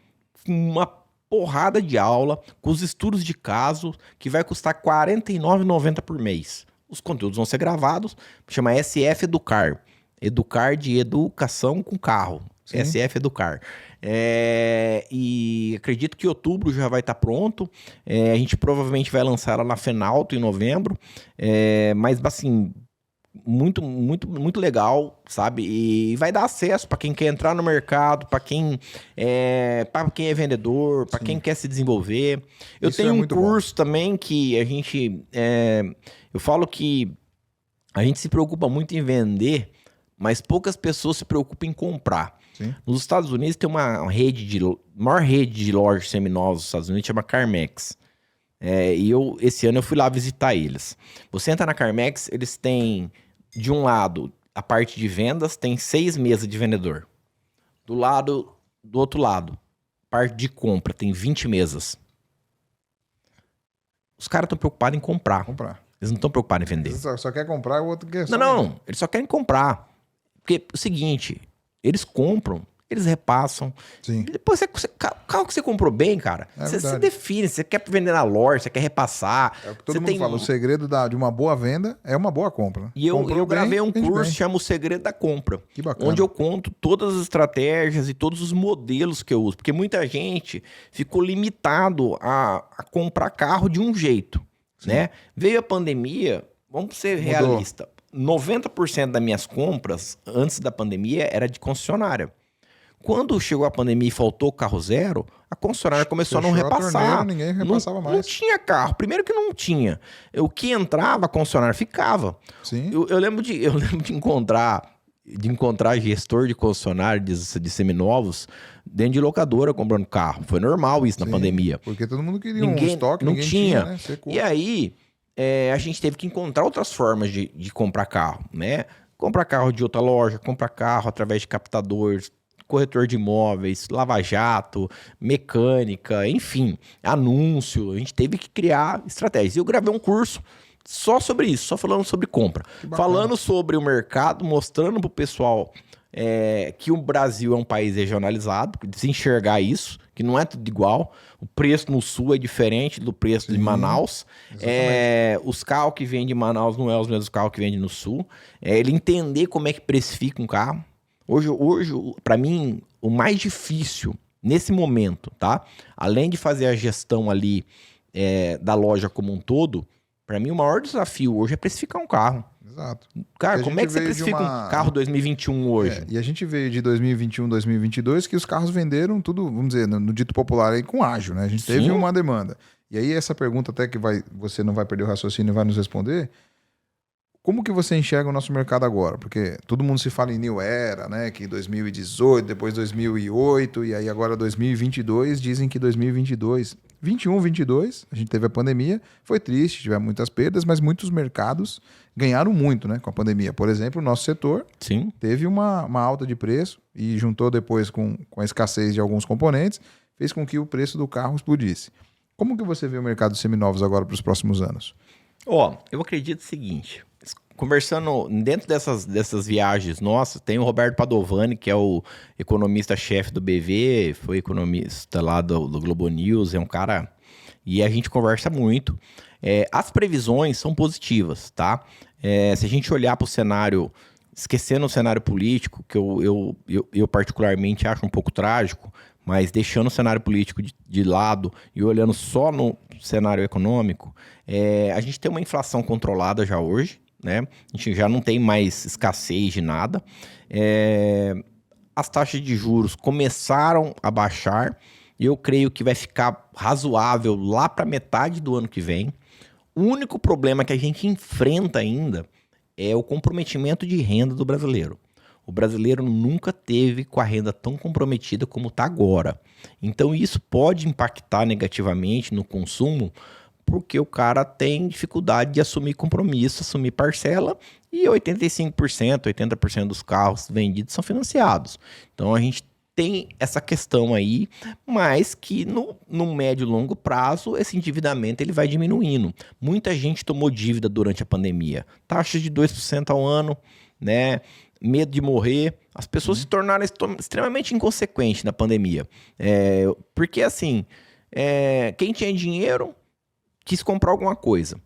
uma porrada de aula, com os estudos de caso, que vai custar R$ 49,90 por mês. Os conteúdos vão ser gravados, chama SF Educar. Educar de educação com carro. SF Educar. E acredito que outubro já vai estar pronto. A gente provavelmente vai lançar ela na Fenalto em novembro. Mas, assim, muito legal, sabe? E vai dar acesso para quem quer entrar no mercado, para quem é vendedor, para quem quer se desenvolver. Eu Isso tenho é um muito curso também que a gente... eu falo que a gente se preocupa muito em vender, mas poucas pessoas se preocupam em comprar. Sim. Nos Estados Unidos tem uma maior rede de lojas seminovas dos Estados Unidos, chama Carmex. Esse ano eu fui lá visitar eles. Você entra na Carmex, eles têm, de um lado, a parte de vendas, tem 6 mesas de vendedor. Do outro lado, parte de compra, tem 20 mesas. Os caras estão preocupados em comprar. Eles não estão preocupados em vender. Você só quer comprar, o outro quer... Não. Eles só querem comprar. Porque é o seguinte, eles compram, eles repassam. Sim. Depois, carro que você comprou bem, cara, você define. Você quer vender na loja, você quer repassar. É o que todo mundo fala. O segredo de uma boa venda é uma boa compra. E eu gravei um curso, chama O Segredo da Compra. Que bacana. Onde eu conto todas as estratégias e todos os modelos que eu uso. Porque muita gente ficou limitado a comprar carro de um jeito. Né? Veio a pandemia, vamos ser realistas. 90% das minhas compras antes da pandemia era de concessionária. Quando chegou a pandemia e faltou carro zero, a concessionária começou a não repassar. Ninguém repassava mais. Não tinha carro. Primeiro que não tinha. O que entrava, a concessionária ficava. Sim. Eu lembro de encontrar gestor de concessionária de seminovos dentro de locadora comprando carro. Foi normal isso na pandemia. Porque todo mundo queria um estoque, ninguém tinha, né? E aí, a gente teve que encontrar outras formas de comprar carro, né? Comprar carro de outra loja, comprar carro através de captadores, corretor de imóveis, lava-jato, mecânica, enfim, anúncio. A gente teve que criar estratégias. E eu gravei um curso só sobre isso, só falando sobre compra. Falando sobre o mercado, mostrando pro pessoal que o Brasil é um país regionalizado, se enxergar isso, que não é tudo igual. O preço no sul é diferente do preço de Manaus. Os carros que vêm de Manaus não é os mesmos carros que vêm no sul. Ele entender como é que precifica um carro. Hoje para mim, o mais difícil nesse momento, tá? Além de fazer a gestão ali da loja como um todo, para mim o maior desafio hoje é precificar um carro. Exato. Cara, como é que você precifica um carro 2021 hoje? E a gente veio de 2021, 2022, que os carros venderam tudo, vamos dizer, no dito popular aí, com ágio, né? A gente teve uma demanda. E aí essa pergunta até que você não vai perder o raciocínio e vai nos responder. Como que você enxerga o nosso mercado agora? Porque todo mundo se fala em New Era, né? Que 2018, depois 2008, e aí agora 2022, dizem que 2022... 21, 22, a gente teve a pandemia, foi triste, tivemos muitas perdas, mas muitos mercados ganharam muito, né, com a pandemia. Por exemplo, o nosso setor teve uma alta de preço e juntou depois com a escassez de alguns componentes, fez com que o preço do carro explodisse. Como que você vê o mercado de seminovos agora para os próximos anos? Eu acredito o seguinte, conversando dentro dessas viagens nossas, tem o Roberto Padovani, que é o economista-chefe do BV, foi economista lá do Globo News, é um cara... E a gente conversa muito. As previsões são positivas, tá? Se a gente olhar para o cenário, esquecendo o cenário político, que eu particularmente acho um pouco trágico, mas deixando o cenário político de lado e olhando só no cenário econômico, a gente tem uma inflação controlada já hoje, né? A gente já não tem mais escassez de nada. As taxas de juros começaram a baixar e eu creio que vai ficar razoável lá para metade do ano que vem. O único problema que a gente enfrenta ainda é o comprometimento de renda do brasileiro. O brasileiro nunca teve com a renda tão comprometida como está agora. Então isso pode impactar negativamente no consumo, porque o cara tem dificuldade de assumir compromisso, assumir parcela, e 85%, 80% dos carros vendidos são financiados. Então a gente tem essa questão aí, mas que no médio e longo prazo esse endividamento ele vai diminuindo. Muita gente tomou dívida durante a pandemia, taxas de 2% ao ano, né? Medo de morrer. As pessoas se tornaram extremamente inconsequentes na pandemia. Porque assim, quem tinha dinheiro quis comprar alguma coisa.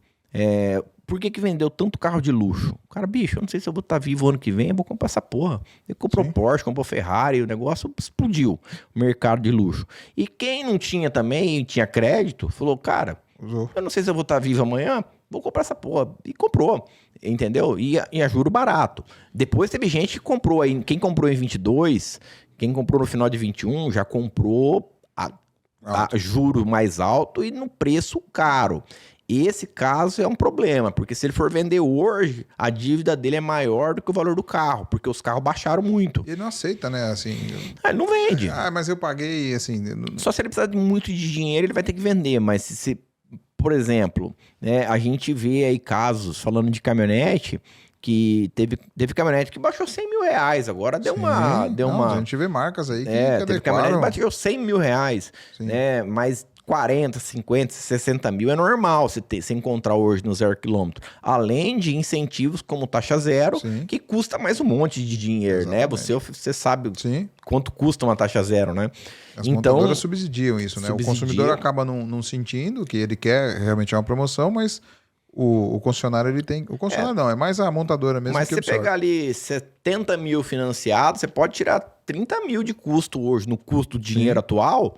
por que vendeu tanto carro de luxo? O cara, bicho, eu não sei se eu vou estar vivo ano que vem, eu vou comprar essa porra. Ele comprou Porsche, comprou Ferrari, o negócio explodiu, o mercado de luxo. E quem não tinha também, tinha crédito, falou, cara, eu não sei se eu vou estar vivo amanhã, vou comprar essa porra. E comprou, entendeu? E a juro barato. Depois teve gente que comprou aí, quem comprou em 22, quem comprou no final de 21, já comprou a juro mais alto e no preço caro. Esse caso é um problema, porque se ele for vender hoje, a dívida dele é maior do que o valor do carro, porque os carros baixaram muito. Ele não aceita, né? Assim, Ele não vende. Mas eu paguei, assim... Só se ele precisar de muito de dinheiro, ele vai ter que vender. Mas se por exemplo, né, a gente vê aí casos, falando de caminhonete, que teve caminhonete que baixou 100 mil reais, agora deu uma... A gente vê marcas aí que teve caminhonete que baixou 100 mil reais, né, mas 40, 50, 60 mil é normal você encontrar hoje no 0 km. Além de incentivos como taxa zero, que custa mais um monte de dinheiro, né? Você sabe quanto custa uma taxa zero, né? As montadoras subsidiam isso, né? O consumidor acaba não sentindo que ele quer realmente uma promoção, mas o concessionário ele tem... O concessionário não, é mais a montadora mesmo. Mas que se você pegar ali 70 mil financiado, você pode tirar 30 mil de custo hoje, no custo do dinheiro atual...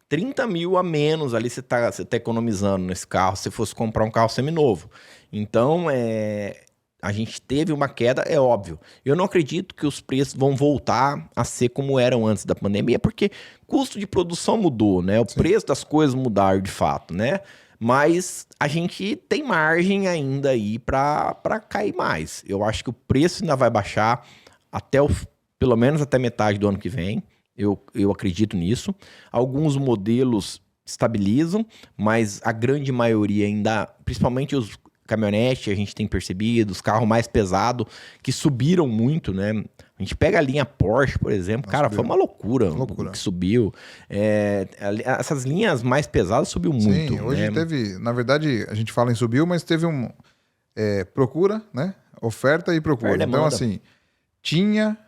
30 mil a menos ali você tá economizando nesse carro, se fosse comprar um carro seminovo. Então, a gente teve uma queda, é óbvio. Eu não acredito que os preços vão voltar a ser como eram antes da pandemia, porque custo de produção mudou, né? O preço das coisas mudaram de fato, né? Mas a gente tem margem ainda aí para cair mais. Eu acho que o preço ainda vai baixar pelo menos até metade do ano que vem. Eu acredito nisso. Alguns modelos estabilizam, mas a grande maioria ainda, principalmente os caminhonetes, a gente tem percebido, os carros mais pesados, que subiram muito, né? A gente pega a linha Porsche, por exemplo, cara, foi uma loucura que subiu. Essas linhas mais pesadas subiu muito. Sim, hoje teve, na verdade, a gente fala em subiu, mas teve procura, né? Oferta e procura. Então, assim, tinha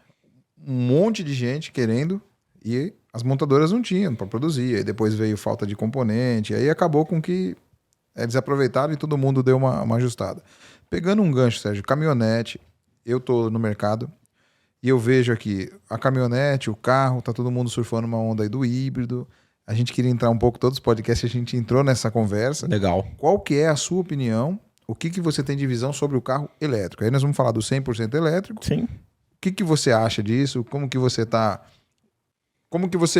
um monte de gente querendo e as montadoras não tinham para produzir. Aí depois veio falta de componente, aí acabou com que eles aproveitaram e todo mundo deu uma ajustada. Pegando um gancho, Sérgio, caminhonete, eu tô no mercado e eu vejo aqui a caminhonete, o carro, tá todo mundo surfando uma onda aí do híbrido. A gente queria entrar um pouco, todos os podcasts a gente entrou nessa conversa. Legal. Qual que é a sua opinião? O que você tem de visão sobre o carro elétrico? Aí nós vamos falar do 100% elétrico. Sim. O que você acha disso? Como que você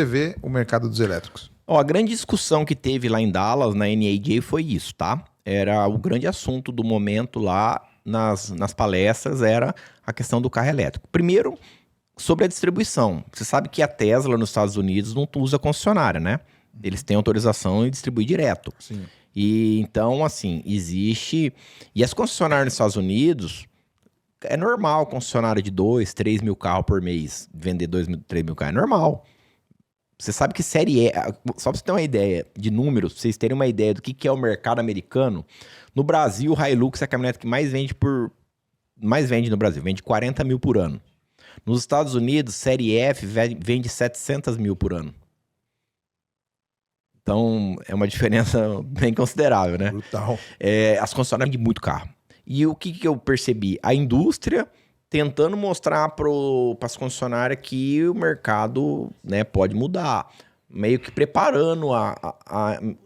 vê o mercado dos elétricos? A grande discussão que teve lá em Dallas, na NAJ, foi isso, tá? Era o grande assunto do momento lá nas palestras, era a questão do carro elétrico. Primeiro, sobre a distribuição. Você sabe que a Tesla nos Estados Unidos não usa concessionária, né? Eles têm autorização de distribuir direto. Sim. E então, assim, existe... E as concessionárias nos Estados Unidos... É normal concessionária de 2, 3 mil carros por mês vender 2 mil, 3 mil carros. É normal. Você sabe que série E... Só pra você ter uma ideia de números, pra vocês terem uma ideia do que é o mercado americano, no Brasil, o Hilux é a caminhonete que mais vende no Brasil. Vende 40 mil por ano. Nos Estados Unidos, série F vende 700 mil por ano. Então, é uma diferença bem considerável, né? Brutal. As concessionárias vendem muito carro. E o que eu percebi? A indústria tentando mostrar para as concessionárias que o mercado, né, pode mudar. Meio que preparando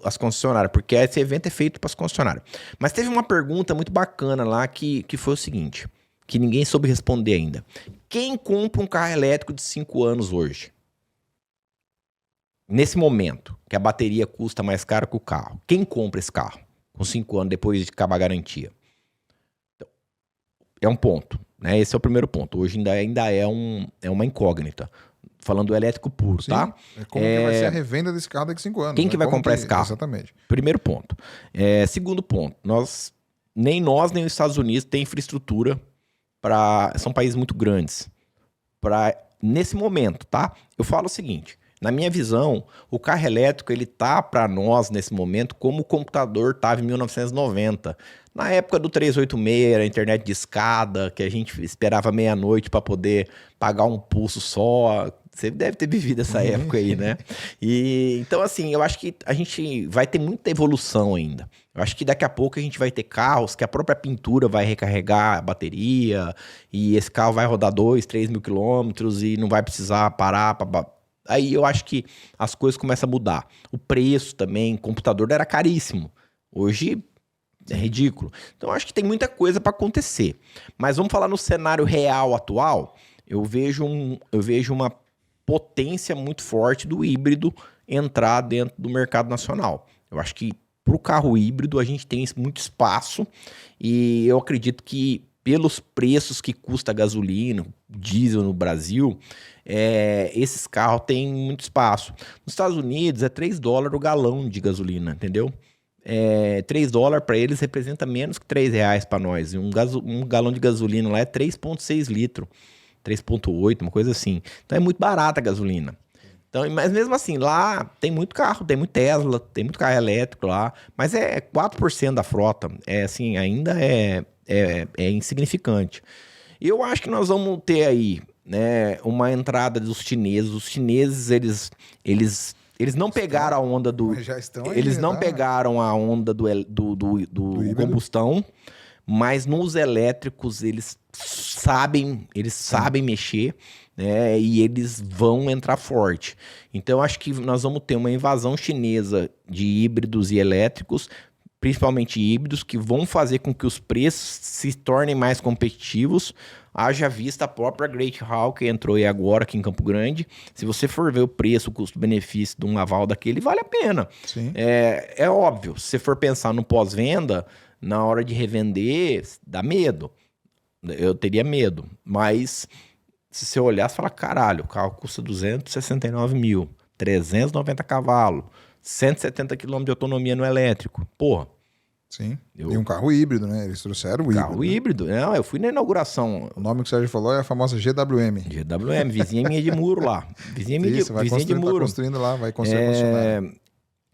as concessionárias, porque esse evento é feito para as concessionárias. Mas teve uma pergunta muito bacana lá que foi o seguinte, que ninguém soube responder ainda. Quem compra um carro elétrico de 5 anos hoje? Nesse momento, que a bateria custa mais caro que o carro. Quem compra esse carro com 5 anos depois de acabar a garantia? É um ponto, né? Esse é o primeiro ponto. Hoje ainda é uma incógnita. Falando do elétrico puro, sim, tá? Como que vai ser a revenda desse carro daqui a 5 anos? Quem que vai comprar esse carro? Exatamente. Primeiro ponto. Segundo ponto. Nem os Estados Unidos têm infraestrutura para... São países muito grandes. Nesse momento, tá? Eu falo o seguinte. Na minha visão, o carro elétrico, ele tá para nós, nesse momento, como o computador estava em 1990. Na época do 386, era a internet de escada, que a gente esperava meia-noite para poder pagar um pulso só. Você deve ter vivido essa época aí, né? Então, assim, eu acho que a gente vai ter muita evolução ainda. Eu acho que daqui a pouco a gente vai ter carros que a própria pintura vai recarregar a bateria e esse carro vai rodar 2, 3 mil quilômetros e não vai precisar parar. Aí eu acho que as coisas começam a mudar. O preço também, computador era caríssimo. Hoje é ridículo. Então eu acho que tem muita coisa para acontecer. Mas vamos falar no cenário real atual. Eu vejo uma potência muito forte do híbrido entrar dentro do mercado nacional. Eu acho que para o carro híbrido a gente tem muito espaço e eu acredito que pelos preços que custa a gasolina, diesel no Brasil, esses carros têm muito espaço. Nos Estados Unidos é $3 o galão de gasolina, entendeu? $3 para eles representa menos que R$3 para nós. Um galão de gasolina lá é 3,6 litros, 3,8, uma coisa assim. Então é muito barata a gasolina. Então, mas mesmo assim, lá tem muito carro, tem muito Tesla, tem muito carro elétrico lá, mas é 4% da frota, assim, ainda é insignificante. E eu acho que nós vamos ter aí, né, uma entrada dos chineses. Os chineses, eles não pegaram a onda do... Já estão aí, eles não pegaram a onda do combustão, mas nos elétricos eles sabem mexer, né, e eles vão entrar forte. Então, acho que nós vamos ter uma invasão chinesa de híbridos e elétricos, principalmente híbridos, que vão fazer com que os preços se tornem mais competitivos. Haja vista a própria Great Hall, que entrou aí agora aqui em Campo Grande. Se você for ver o preço, o custo-benefício de um aval daquele, vale a pena. Sim. É óbvio, se você for pensar no pós-venda, na hora de revender, dá medo. Eu teria medo, mas se você olhar, você fala, caralho, o carro custa 269 mil, 390 cavalos, 170 km de autonomia no elétrico. Porra. Sim. E um carro híbrido, né? Eles trouxeram o híbrido. Carro híbrido. Não, eu fui na inauguração. O nome que o Sérgio falou é a famosa GWM. GWM, vizinha minha de muro lá. Vizinha minha de muro. Tá construindo lá, vai construir.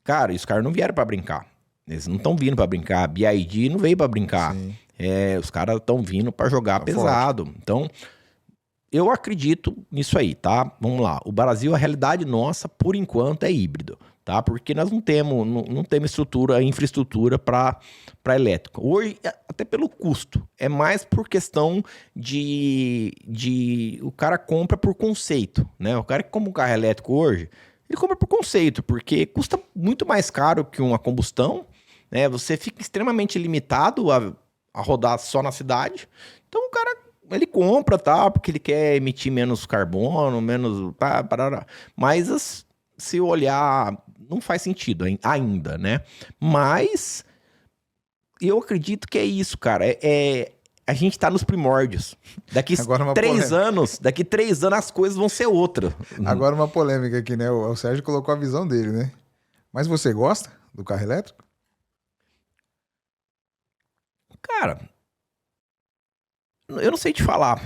Cara, e os caras não vieram pra brincar. Eles não estão vindo pra brincar. A BYD não veio pra brincar. Os caras estão vindo pra jogar pesado. Forte. Então, eu acredito nisso aí, tá? Vamos lá. O Brasil, a realidade nossa, por enquanto, é híbrido, tá? Porque nós não temos infraestrutura para elétrico. Hoje, até pelo custo. É mais por questão de o cara compra por conceito, né? O cara que compra um carro elétrico hoje, ele compra por conceito, porque custa muito mais caro que uma combustão, né? Você fica extremamente limitado a rodar só na cidade. Então, o cara, ele compra, tá? Porque ele quer emitir menos carbono, menos... Mas, se olhar, não faz sentido ainda, né? Mas, eu acredito que é isso, cara. A gente tá nos primórdios. Daqui 3 anos as coisas vão ser outras. Agora uma polêmica aqui, né? O Sérgio colocou a visão dele, né? Mas você gosta do carro elétrico? Cara, eu não sei te falar.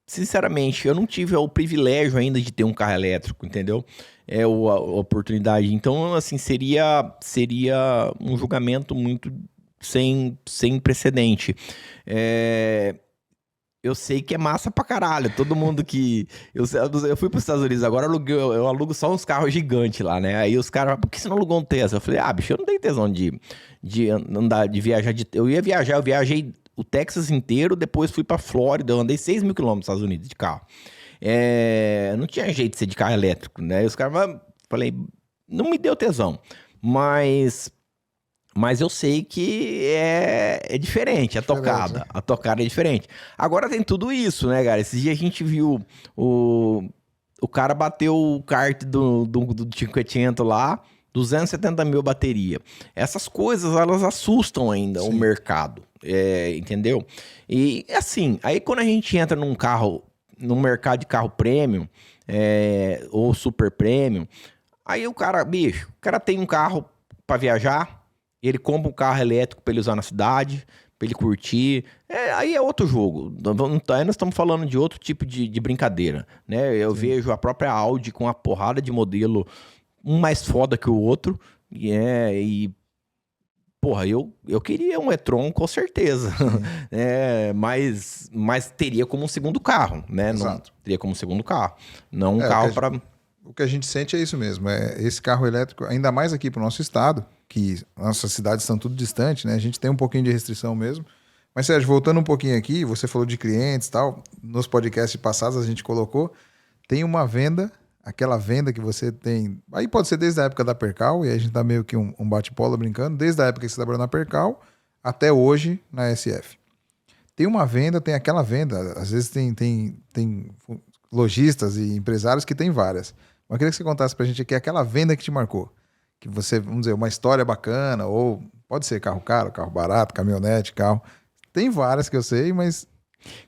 Sinceramente, eu não tive o privilégio ainda de ter um carro elétrico, entendeu? A oportunidade. Então, assim, seria um julgamento muito sem precedente. Eu sei que é massa pra caralho. Todo mundo que... Eu fui pros Estados Unidos agora, eu alugo só uns carros gigantes lá, né? Aí os caras, por que você não alugou um Tesla? Eu falei, bicho, eu não tenho tesão de andar, de viajar. Eu viajei o Texas inteiro, depois fui pra Flórida, eu andei 6 mil quilômetros nos Estados Unidos de carro. Não tinha jeito de ser de carro elétrico, né? E os caras, falei, não me deu tesão. Mas eu sei que é diferente, a tocada. A tocada é diferente. Agora tem tudo isso, né, cara? Esses dias a gente viu o cara bateu o kart do 500 lá, 270 mil bateria. Essas coisas, elas assustam ainda o mercado, entendeu? E assim, aí quando a gente entra num mercado de carro premium, ou super premium, aí o cara tem um carro para viajar, ele compra um carro elétrico para ele usar na cidade, para ele curtir. Aí é outro jogo. Aí nós estamos falando de outro tipo de brincadeira, né? Eu vejo a própria Audi com uma porrada de modelo, um mais foda que o outro. Porra, eu queria um e-tron com certeza. Mas teria como um segundo carro, né? Exato. Não, teria como um segundo carro. Não um carro para... O que a gente sente é isso mesmo. Esse carro elétrico, ainda mais aqui para o nosso estado, que nossas cidades estão tudo distantes, né? A gente tem um pouquinho de restrição mesmo. Mas, Sérgio, voltando um pouquinho aqui, você falou de clientes e tal, nos podcasts passados a gente colocou, tem uma venda, aquela venda que você tem, aí pode ser desde a época da Percal, e aí a gente tá meio que um bate-bola brincando, desde a época que você trabalhou na Percal até hoje na SF. Tem uma venda, tem aquela venda, às vezes tem lojistas e empresários que tem várias. Mas eu queria que você contasse pra gente aqui aquela venda que te marcou. Que você, vamos dizer, uma história bacana, ou pode ser carro caro, carro barato, caminhonete, carro. Tem várias que eu sei, mas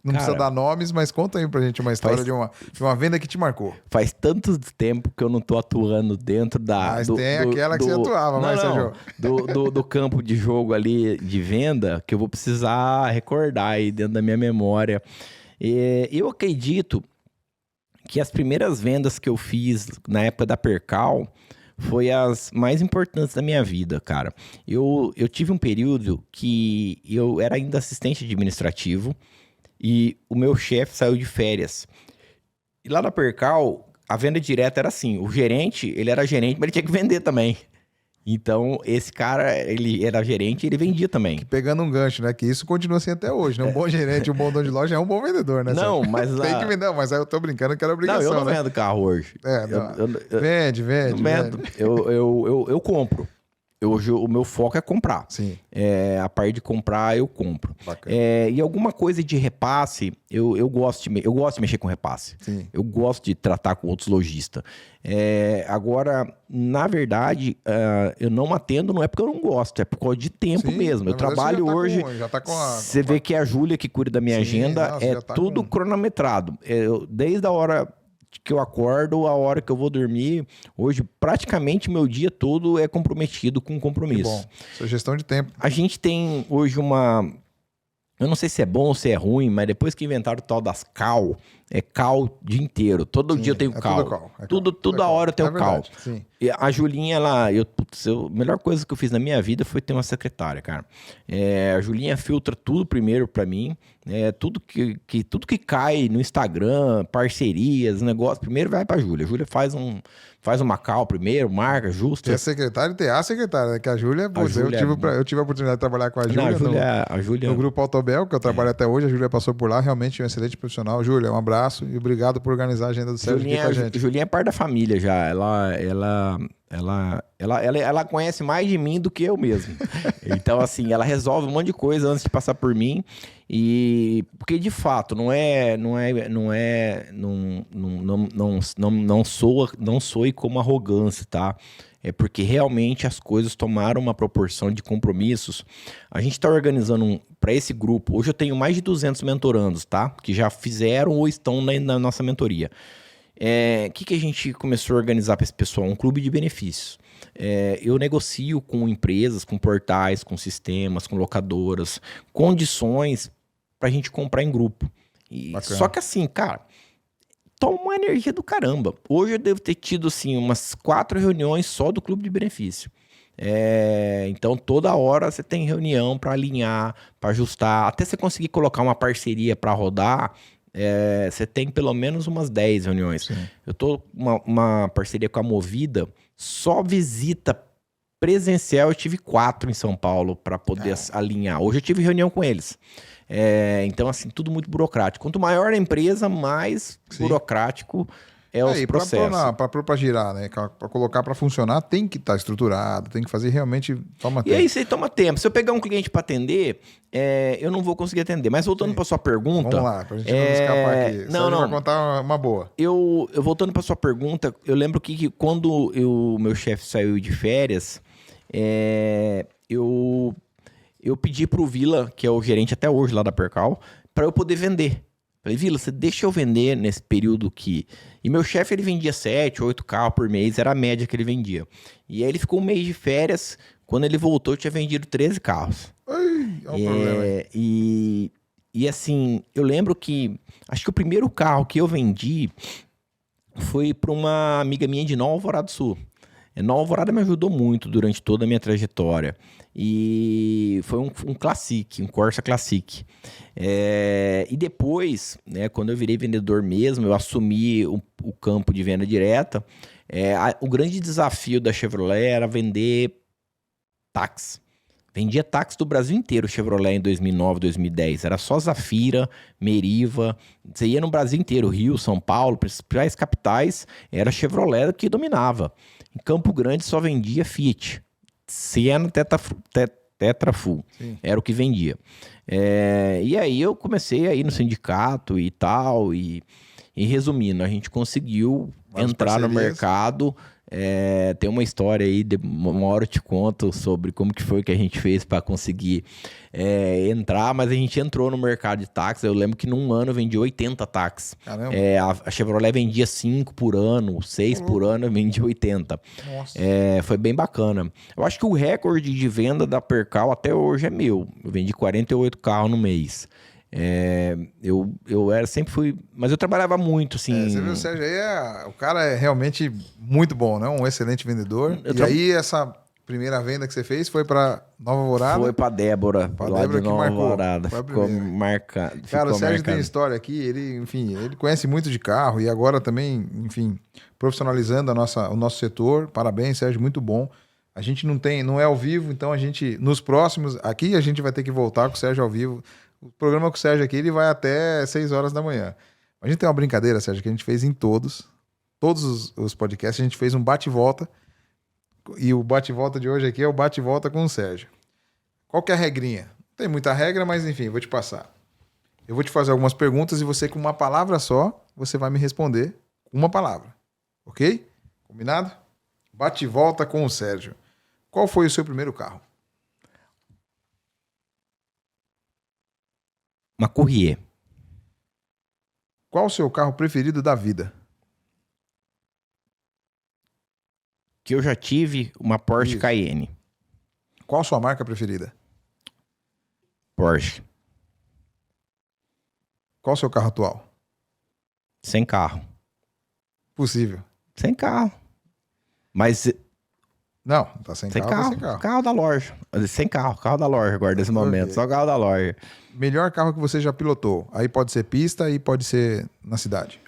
não precisa dar nomes, mas conta aí pra gente uma história de uma venda que te marcou. Faz tanto tempo que eu não tô atuando dentro da... Mas tem aquela que você atuava, mas Sérgio. Do campo de jogo ali de venda, que eu vou precisar recordar aí dentro da minha memória. Eu acredito que as primeiras vendas que eu fiz na época da Percal foi as mais importantes da minha vida, cara. Eu tive um período que eu era ainda assistente administrativo e o meu chefe saiu de férias. E lá na Percal, a venda direta era assim, o gerente, ele era gerente, mas ele tinha que vender também. Então, esse cara, ele era gerente e ele vendia também. Pegando um gancho, né? Que isso continua assim até hoje, né? Um bom gerente, um bom dono de loja é um bom vendedor, né? Não, mas... Tem que vender, mas aí eu tô brincando que era obrigação, não, eu não né? vendo carro hoje. Vende. Não vendo. Eu compro. Hoje o meu foco é comprar. Sim. A parte de comprar, eu compro. Bacana. E alguma coisa de repasse, eu gosto de mexer com repasse. Sim. Eu gosto de tratar com outros lojistas. Agora, na verdade, eu não atendo, não é porque eu não gosto, é por causa de tempo mesmo. Eu trabalho hoje... Você vê que é a Júlia que cuida da minha agenda, tudo cronometrado. Desde a hora que eu acordo, a hora que eu vou dormir. Hoje, praticamente, meu dia todo é comprometido com compromisso. Que bom. Isso é gestão de tempo. A gente tem hoje uma... Eu não sei se é bom ou se é ruim, mas depois que inventaram o tal das cal, é cal o dia inteiro. Todo dia eu tenho cal. Toda hora eu tenho cal. Sim. E a Julinha, a melhor coisa que eu fiz na minha vida foi ter uma secretária, cara. A Julinha filtra tudo primeiro pra mim. Tudo que cai no Instagram, parcerias, negócio, primeiro vai pra Júlia. A Júlia faz uma cal primeiro, marca, justa. E a secretária tem a secretária, né? Que a Júlia, eu tive a oportunidade de trabalhar com a Júlia no Grupo Autobel, que eu trabalho até hoje. A Júlia passou por lá, realmente um excelente profissional. Júlia, um abraço e obrigado por organizar a agenda do Sérgio aqui com a gente. Julinha é parte da família já. Ela conhece mais de mim do que eu mesmo. Então, assim, ela resolve um monte de coisa antes de passar por mim. E porque de fato não soe como arrogância, tá? É porque realmente as coisas tomaram uma proporção de compromissos. A gente está organizando para esse grupo. Hoje eu tenho mais de 200 mentorandos, tá? Que já fizeram ou estão na nossa mentoria. O que a gente começou a organizar para esse pessoal? Um clube de benefícios. Eu negocio com empresas, com portais, com sistemas, com locadoras, condições para a gente comprar em grupo. Só que assim, cara, toma uma energia do caramba. Hoje eu devo ter tido assim, umas 4 reuniões só do clube de benefício. Então toda hora você tem reunião para alinhar, para ajustar, até você conseguir colocar uma parceria para rodar. Você tem pelo menos umas 10 reuniões. Sim. Eu tô com uma parceria com a Movida, só visita presencial eu tive 4 em São Paulo para poder alinhar. Hoje eu tive reunião com eles. Então, assim, tudo muito burocrático. Quanto maior a empresa, mais burocrático é os processos. Para girar, né? Para colocar para funcionar, tem que estar estruturado, tem que fazer realmente... Toma tempo. E aí, isso aí toma tempo. Se eu pegar um cliente para atender, eu não vou conseguir atender. Mas voltando para sua pergunta... Vamos lá, para a gente não escapar aqui. Não. Vai contar uma boa. Eu voltando para sua pergunta, eu lembro que quando o meu chefe saiu de férias, eu pedi pro Vila, que é o gerente até hoje lá da Percal, para eu poder vender. Falei, Vila, você deixa eu vender nesse período que... E meu chefe, ele vendia 7, 8 carros por mês, era a média que ele vendia. E aí ele ficou um mês de férias, quando ele voltou, eu tinha vendido 13 carros. Ai, é um problema aí. E assim, eu lembro que... Acho que o primeiro carro que eu vendi foi para uma amiga minha de Nova Alvorada do Sul. Nova Alvorada me ajudou muito durante toda a minha trajetória. E foi um Classic, um Corsa Classic. E depois, né, quando eu virei vendedor mesmo, eu assumi o campo de venda direta. O grande desafio da Chevrolet era vender táxi. Vendia táxi do Brasil inteiro, Chevrolet, em 2009, 2010. Era só Zafira, Meriva. Você ia no Brasil inteiro, Rio, São Paulo, principais capitais, era Chevrolet que dominava. Em Campo Grande só vendia Fiat. Siena Tetra Full. Sim. Era o que vendia. E aí eu comecei a ir no sindicato e tal. E resumindo, a gente conseguiu entrar no mercado. Tem uma história aí, uma hora eu te conto sobre como que foi que a gente fez para conseguir entrar, mas a gente entrou no mercado de táxis. Eu lembro que num ano eu vendi 80 táxis. Caramba. A Chevrolet vendia 5 por ano, 6 por ano, eu vendi 80. Nossa. Foi bem bacana. Eu acho que o recorde de venda da Percal até hoje é meu. Eu vendi 48 carros no mês. Eu sempre fui, mas eu trabalhava muito, assim. Você viu, o Sérgio aí, o cara é realmente muito bom, né? Um excelente vendedor. Aí essa primeira venda que você fez foi para Nova Alvorada? Foi para Débora, lá de Nova Alvorada. Ficou marcado. Cara, o Sérgio tem história aqui, ele conhece muito de carro e agora também, enfim, profissionalizando o nosso setor. Parabéns, Sérgio, muito bom. A gente não é ao vivo, então nos próximos, aqui a gente vai ter que voltar com o Sérgio ao vivo. O programa com o Sérgio aqui, ele vai até 6 horas da manhã. A gente tem uma brincadeira, Sérgio, que a gente fez em todos os podcasts, a gente fez um bate-volta. E o bate-volta de hoje aqui é o bate-volta com o Sérgio. Qual que é a regrinha? Não tem muita regra, mas enfim, vou te passar. Eu vou te fazer algumas perguntas e você, com uma palavra só, você vai me responder com uma palavra. Ok? Combinado? Bate-volta com o Sérgio. Qual foi o seu primeiro carro? Uma Courier. Qual o seu carro preferido da vida? Que eu já tive uma Porsche Cayenne. Qual a sua marca preferida? Porsche. Qual o seu carro atual? Sem carro. Possível. Sem carro. Mas... Não, tá sem carro, tá sem carro. Carro da loja. Sem carro da loja agora, nesse momento. Só carro da loja. Melhor carro que você já pilotou. Aí pode ser pista e pode ser na cidade.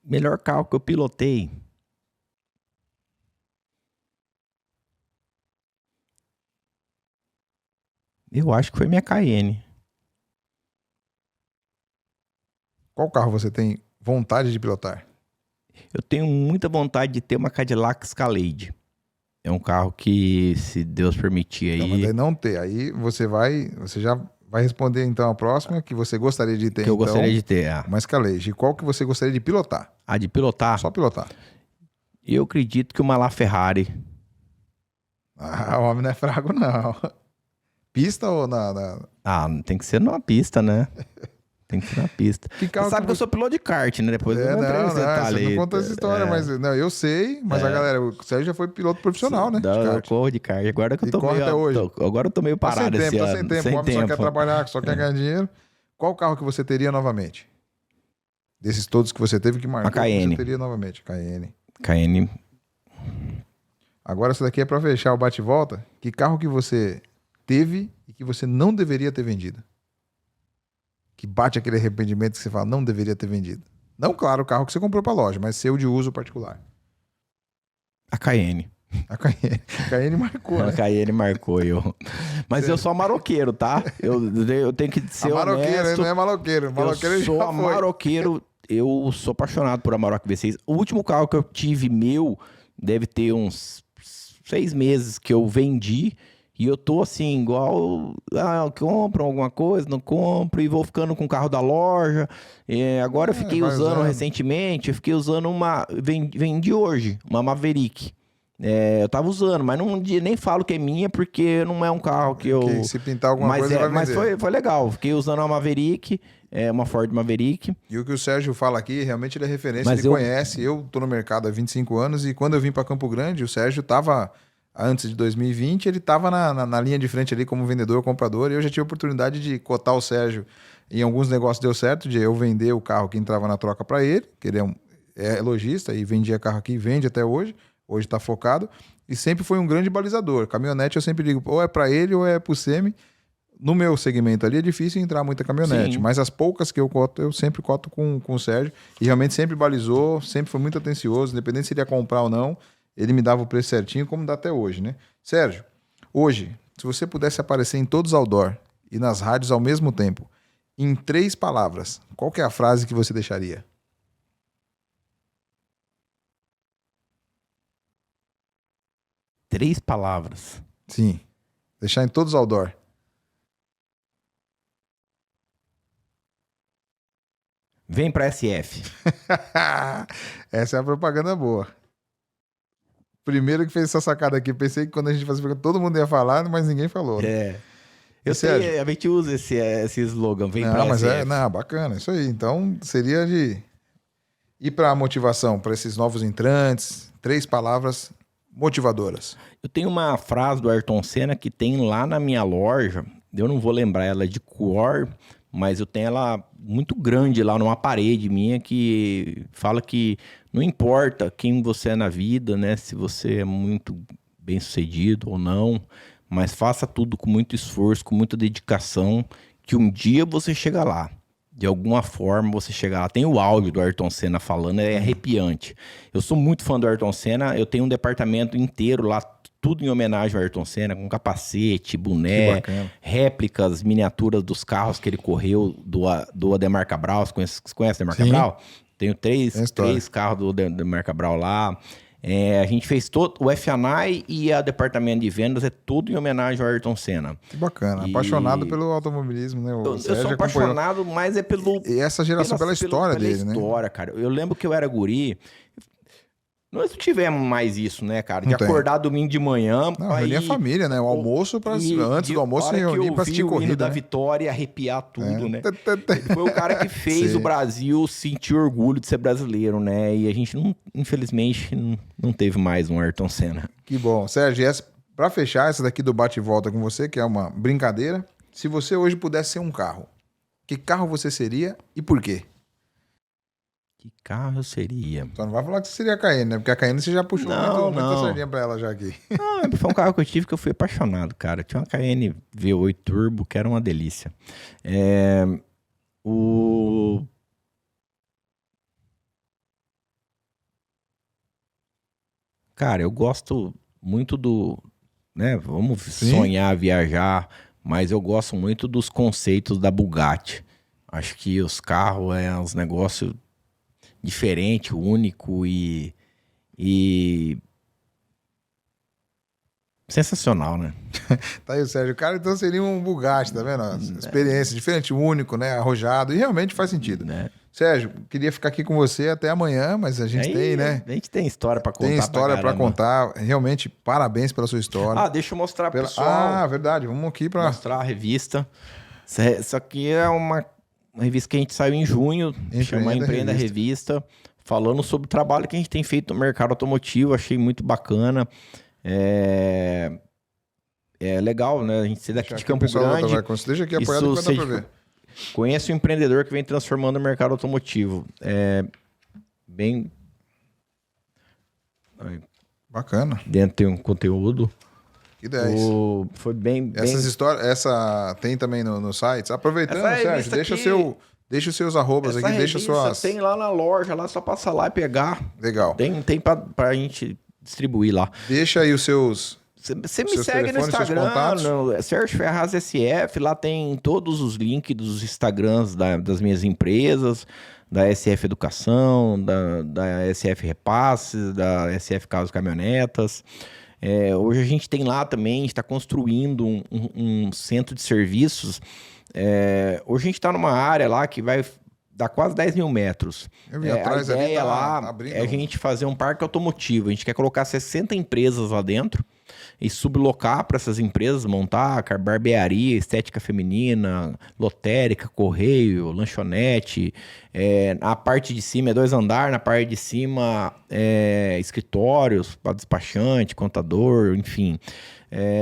Melhor carro que eu pilotei. Eu acho que foi minha Cayenne. Qual carro você tem vontade de pilotar? Eu tenho muita vontade de ter uma Cadillac Escalade. É um carro que, se Deus permitir aí... Não, mas daí não ter. Aí você já vai responder então a próxima, que você gostaria de ter. Que eu gostaria de ter, uma Escalade. E qual que você gostaria de pilotar? De pilotar? Só pilotar. Eu acredito que uma LaFerrari. O homem não é fraco, não. Pista ou tem que ser numa pista, né? Tem que ser na pista. Você sabe que eu sou piloto de kart, né? Depois eu vou entrar nesse detalhe. Você não conta essa história, mas eu sei, mas a galera, o Sérgio já foi piloto profissional, né? Eu corro de kart. Agora que eu tô meio... até hoje. Agora eu tô meio parado esse ano. Tá sem tempo, o homem só quer trabalhar, só quer ganhar dinheiro. Qual carro que você teria novamente? Desses todos que você teve que marcar, a Cayenne. Você teria novamente? Cayenne. Agora essa daqui é pra fechar o bate-volta. Que carro que você teve e que você não deveria ter vendido? Que bate aquele arrependimento que você fala, não deveria ter vendido. Não, claro, o carro que você comprou pra loja, mas seu de uso particular. A Cayenne. A Cayenne marcou, né? A Cayenne marcou eu. Mas eu sou maroqueiro, tá? Eu tenho que ser maroqueiro, ele não é maloqueiro. Maloqueiro eu sou maroqueiro, eu sou apaixonado por Amarok V6. O último carro que eu tive deve ter uns 6 meses que eu vendi. E eu tô assim, igual, compro alguma coisa, não compro, e vou ficando com o carro da loja. Agora eu fiquei usando recentemente, vendi hoje, uma Maverick. Eu tava usando, mas nem falo que é minha, porque não é um carro que eu... se pintar alguma coisa, vai mas vender. foi legal, fiquei usando uma Maverick, uma Ford Maverick. E o que o Sérgio fala aqui, realmente ele é referência, ele conhece. Eu tô no mercado há 25 anos, e quando eu vim para Campo Grande, o Sérgio tava... Antes de 2020, ele estava na linha de frente ali como vendedor, comprador, e eu já tive a oportunidade de cotar o Sérgio em alguns negócios. Deu certo de eu vender o carro que entrava na troca para ele, que ele é lojista e vendia carro aqui, vende até hoje está focado, e sempre foi um grande balizador. Caminhonete eu sempre digo, ou é para ele ou é para o Semi. No meu segmento ali é difícil entrar muita caminhonete, sim, mas as poucas que eu coto, eu sempre coto com o Sérgio, e realmente sempre balizou, sempre foi muito atencioso, independente se ele ia comprar ou não. ele me dava o preço certinho, como dá até hoje, né? Sérgio, hoje, se você pudesse aparecer em todos os outdoor e nas rádios ao mesmo tempo, em 3 palavras, qual que é a frase que você deixaria? Três palavras. Sim, deixar em todos os outdoor. Vem pra SF. Essa é a propaganda boa. Primeiro que fez essa sacada aqui, pensei que quando a gente fazia pergunta, todo mundo ia falar, mas ninguém falou. Né? É. Eu Sérgio? sei, a gente usa esse slogan, vem Não, pra mas SF. não, bacana, isso aí. Então, seria de ir para a motivação, para esses novos entrantes, 3 palavras motivadoras. Eu tenho uma frase do Ayrton Senna que tem lá na minha loja, eu não vou lembrar ela de cor, mas eu tenho ela muito grande lá numa parede minha que fala que não importa quem você é na vida, né? Se você é muito bem sucedido ou não, mas faça tudo com muito esforço, com muita dedicação, que um dia você chega lá. De alguma forma você chega lá. Tem o áudio do Ayrton Senna falando, é arrepiante. Eu sou muito fã do Ayrton Senna, eu tenho um departamento inteiro lá, tudo em homenagem ao Ayrton Senna, com capacete, boné, réplicas, miniaturas dos carros que ele correu do Ademar Cabral. Você conhece o Ademar Cabral? Tenho três carros do Ademar Cabral lá. A gente fez todo, o F&I e a departamento de vendas é tudo em homenagem ao Ayrton Senna. Que bacana, apaixonado pelo automobilismo, né? Eu sou apaixonado, mas é pelo... E essa geração pela história dele, né? Pela história, cara. Eu lembro que eu era guri... Nós não tivemos mais isso, né, cara? De acordar domingo de manhã... Não, reunir a família, né? O almoço, antes do almoço, se reunir pra assistir corrida. O hino da vitória, arrepiar tudo, né? Ele foi o cara que fez o Brasil sentir orgulho de ser brasileiro, né? E a gente, infelizmente, não teve mais um Ayrton Senna. Que bom. Sérgio, pra fechar essa daqui do bate e volta com você, que é uma brincadeira, se você hoje pudesse ser um carro, que carro você seria e por quê? Que carro eu seria? Só não vai falar que você seria a Cayenne, né? Porque a Cayenne você já puxou muita sardinha pra ela já aqui. Não, foi um carro que eu tive que eu fui apaixonado, cara. Tinha uma Cayenne V8 Turbo, que era uma delícia. Cara, eu gosto muito do... né? Vamos sonhar, viajar, mas eu gosto muito dos conceitos da Bugatti. Acho que os carros é uns negócios... diferente, único e sensacional, né? Tá aí o Sérgio. O cara então seria um Bugatti, tá vendo? Experiência diferente, único, né? Arrojado e realmente faz sentido. Sérgio, queria ficar aqui com você até amanhã, mas a gente tem, né? A gente tem história pra contar. Tem história pra contar. Realmente, parabéns pela sua história. Deixa eu mostrar pro pessoal. Verdade. Vamos aqui pra... mostrar a revista. Isso aqui é uma revista que a gente saiu em junho, chama Empreenda Revista, falando sobre o trabalho que a gente tem feito no mercado automotivo. Achei muito bacana. É legal, né? A gente ser daqui de Campo Grande. Deixa aqui apoiado que vai dar pra ver. Conhece o empreendedor que vem transformando o mercado automotivo. Bem... Bacana. Dentro tem um conteúdo. Que 10. Foi bem... Essas histórias... Essa tem também no site. Aproveitando, Sérgio, deixa os seus arrobas aqui, deixa suas... Tem lá na loja, lá só passa lá e pegar. Legal. Tem pra gente distribuir lá. Deixa aí os seus... Você me segue no Instagram, no Sérgio Ferraz SF, lá tem todos os links dos Instagrams das minhas empresas, da SF Educação, da SF Repasses, da SF Carros e Caminhonetas. Hoje a gente tem lá também, a gente está construindo um centro de serviços. Hoje a gente está numa área lá que vai dar quase 10 mil metros. A ideia lá é a gente fazer um parque automotivo. A gente quer colocar 60 empresas lá dentro e sublocar para essas empresas, montar barbearia, estética feminina, lotérica, correio, lanchonete. A parte de cima é 2 andares, na parte de cima escritórios para despachante, contador, enfim.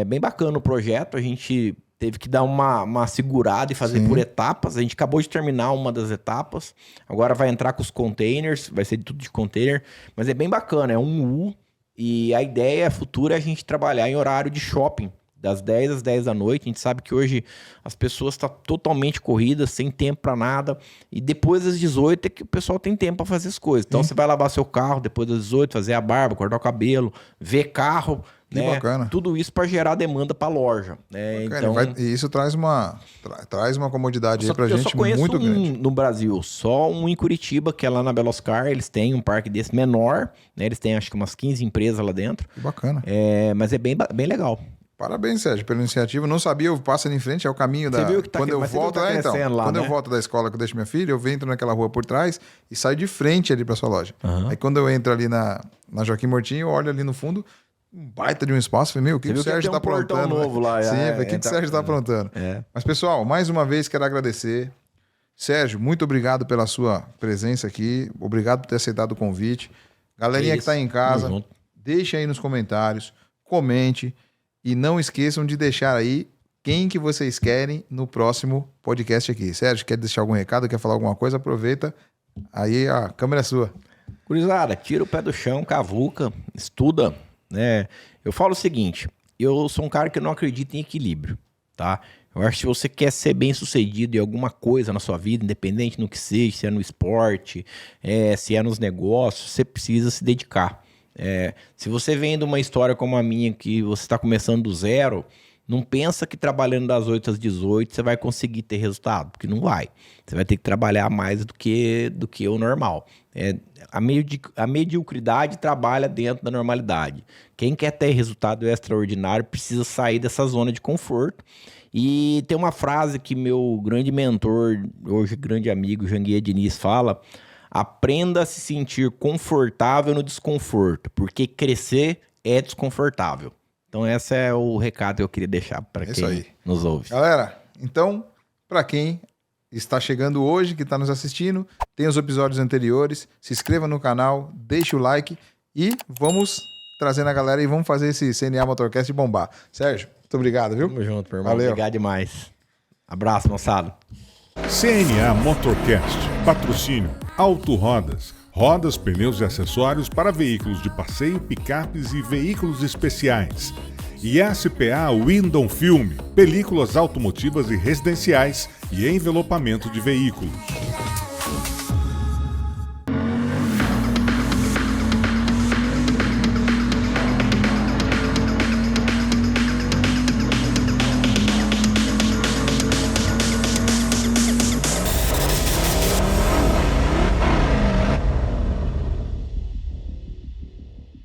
Bem bacana o projeto, a gente teve que dar uma segurada e fazer por etapas. A gente acabou de terminar uma das etapas, agora vai entrar com os containers, vai ser tudo de container, mas é bem bacana, é um U. E a ideia futura é a gente trabalhar em horário de shopping, das 10 às 10 da noite. A gente sabe que hoje as pessoas estão totalmente corridas, sem tempo para nada. E depois das 18 é que o pessoal tem tempo para fazer as coisas. Então você vai lavar seu carro depois das 18, fazer a barba, cortar o cabelo, ver carro. Que bacana. Tudo isso para gerar demanda para a loja. Então, e isso traz uma comodidade aí pra gente eu só conheço muito grande. No Brasil, só um em Curitiba, que é lá na Beloscar. Eles têm um parque desse menor, né? Eles têm acho que umas 15 empresas lá dentro. Que bacana. Mas é bem legal. Parabéns, Sérgio, pela iniciativa. Não sabia, eu passo ali em frente, é o caminho da... Você viu que tá quando eu volto, quando eu volto da escola que eu deixo minha filha, eu entro naquela rua por trás e saio de frente ali pra sua loja. Aí quando eu entro ali na Joaquim Mortinho, eu olho ali no fundo, um baita de um espaço. Falei, o que o Sérgio tá aprontando? Novo lá, sim, o que o Sérgio tá aprontando? Mas, pessoal, mais uma vez quero agradecer. Sérgio, muito obrigado pela sua presença aqui. Obrigado por ter aceitado o convite. Galerinha que tá aí em casa, deixa aí nos comentários, comente e não esqueçam de deixar aí quem que vocês querem no próximo podcast aqui. Sérgio, quer deixar algum recado, quer falar alguma coisa? Aproveita. Aí a câmera é sua. Gurizada, tira o pé do chão, cavuca, estuda. Eu falo o seguinte, eu sou um cara que não acredita em equilíbrio, tá? Eu acho que se você quer ser bem sucedido em alguma coisa na sua vida, independente no que seja, se é no esporte, se é nos negócios, você precisa se dedicar. Se você vem de uma história como a minha, que você está começando do zero, não pensa que trabalhando das 8 às 18 você vai conseguir ter resultado, porque não vai. Você vai ter que trabalhar mais do que o normal. A mediocridade trabalha dentro da normalidade. Quem quer ter resultado extraordinário precisa sair dessa zona de conforto. E tem uma frase que meu grande mentor, hoje grande amigo, Janguier Diniz, fala: aprenda a se sentir confortável no desconforto, porque crescer é desconfortável. Então esse é o recado que eu queria deixar para quem nos ouve. Galera, então, para quem está chegando hoje, que está nos assistindo, tem os episódios anteriores, se inscreva no canal, deixe o like e vamos trazendo a galera e vamos fazer esse CNA Motorcast bombar. Sérgio, muito obrigado, viu? Tamo junto, meu irmão. Valeu. Obrigado demais. Abraço, moçada. CNA Motorcast. Patrocínio Auto Rodas. Rodas, pneus e acessórios para veículos de passeio, picapes e veículos especiais. E SPA Window Film. Películas automotivas e residenciais e envelopamento de veículos.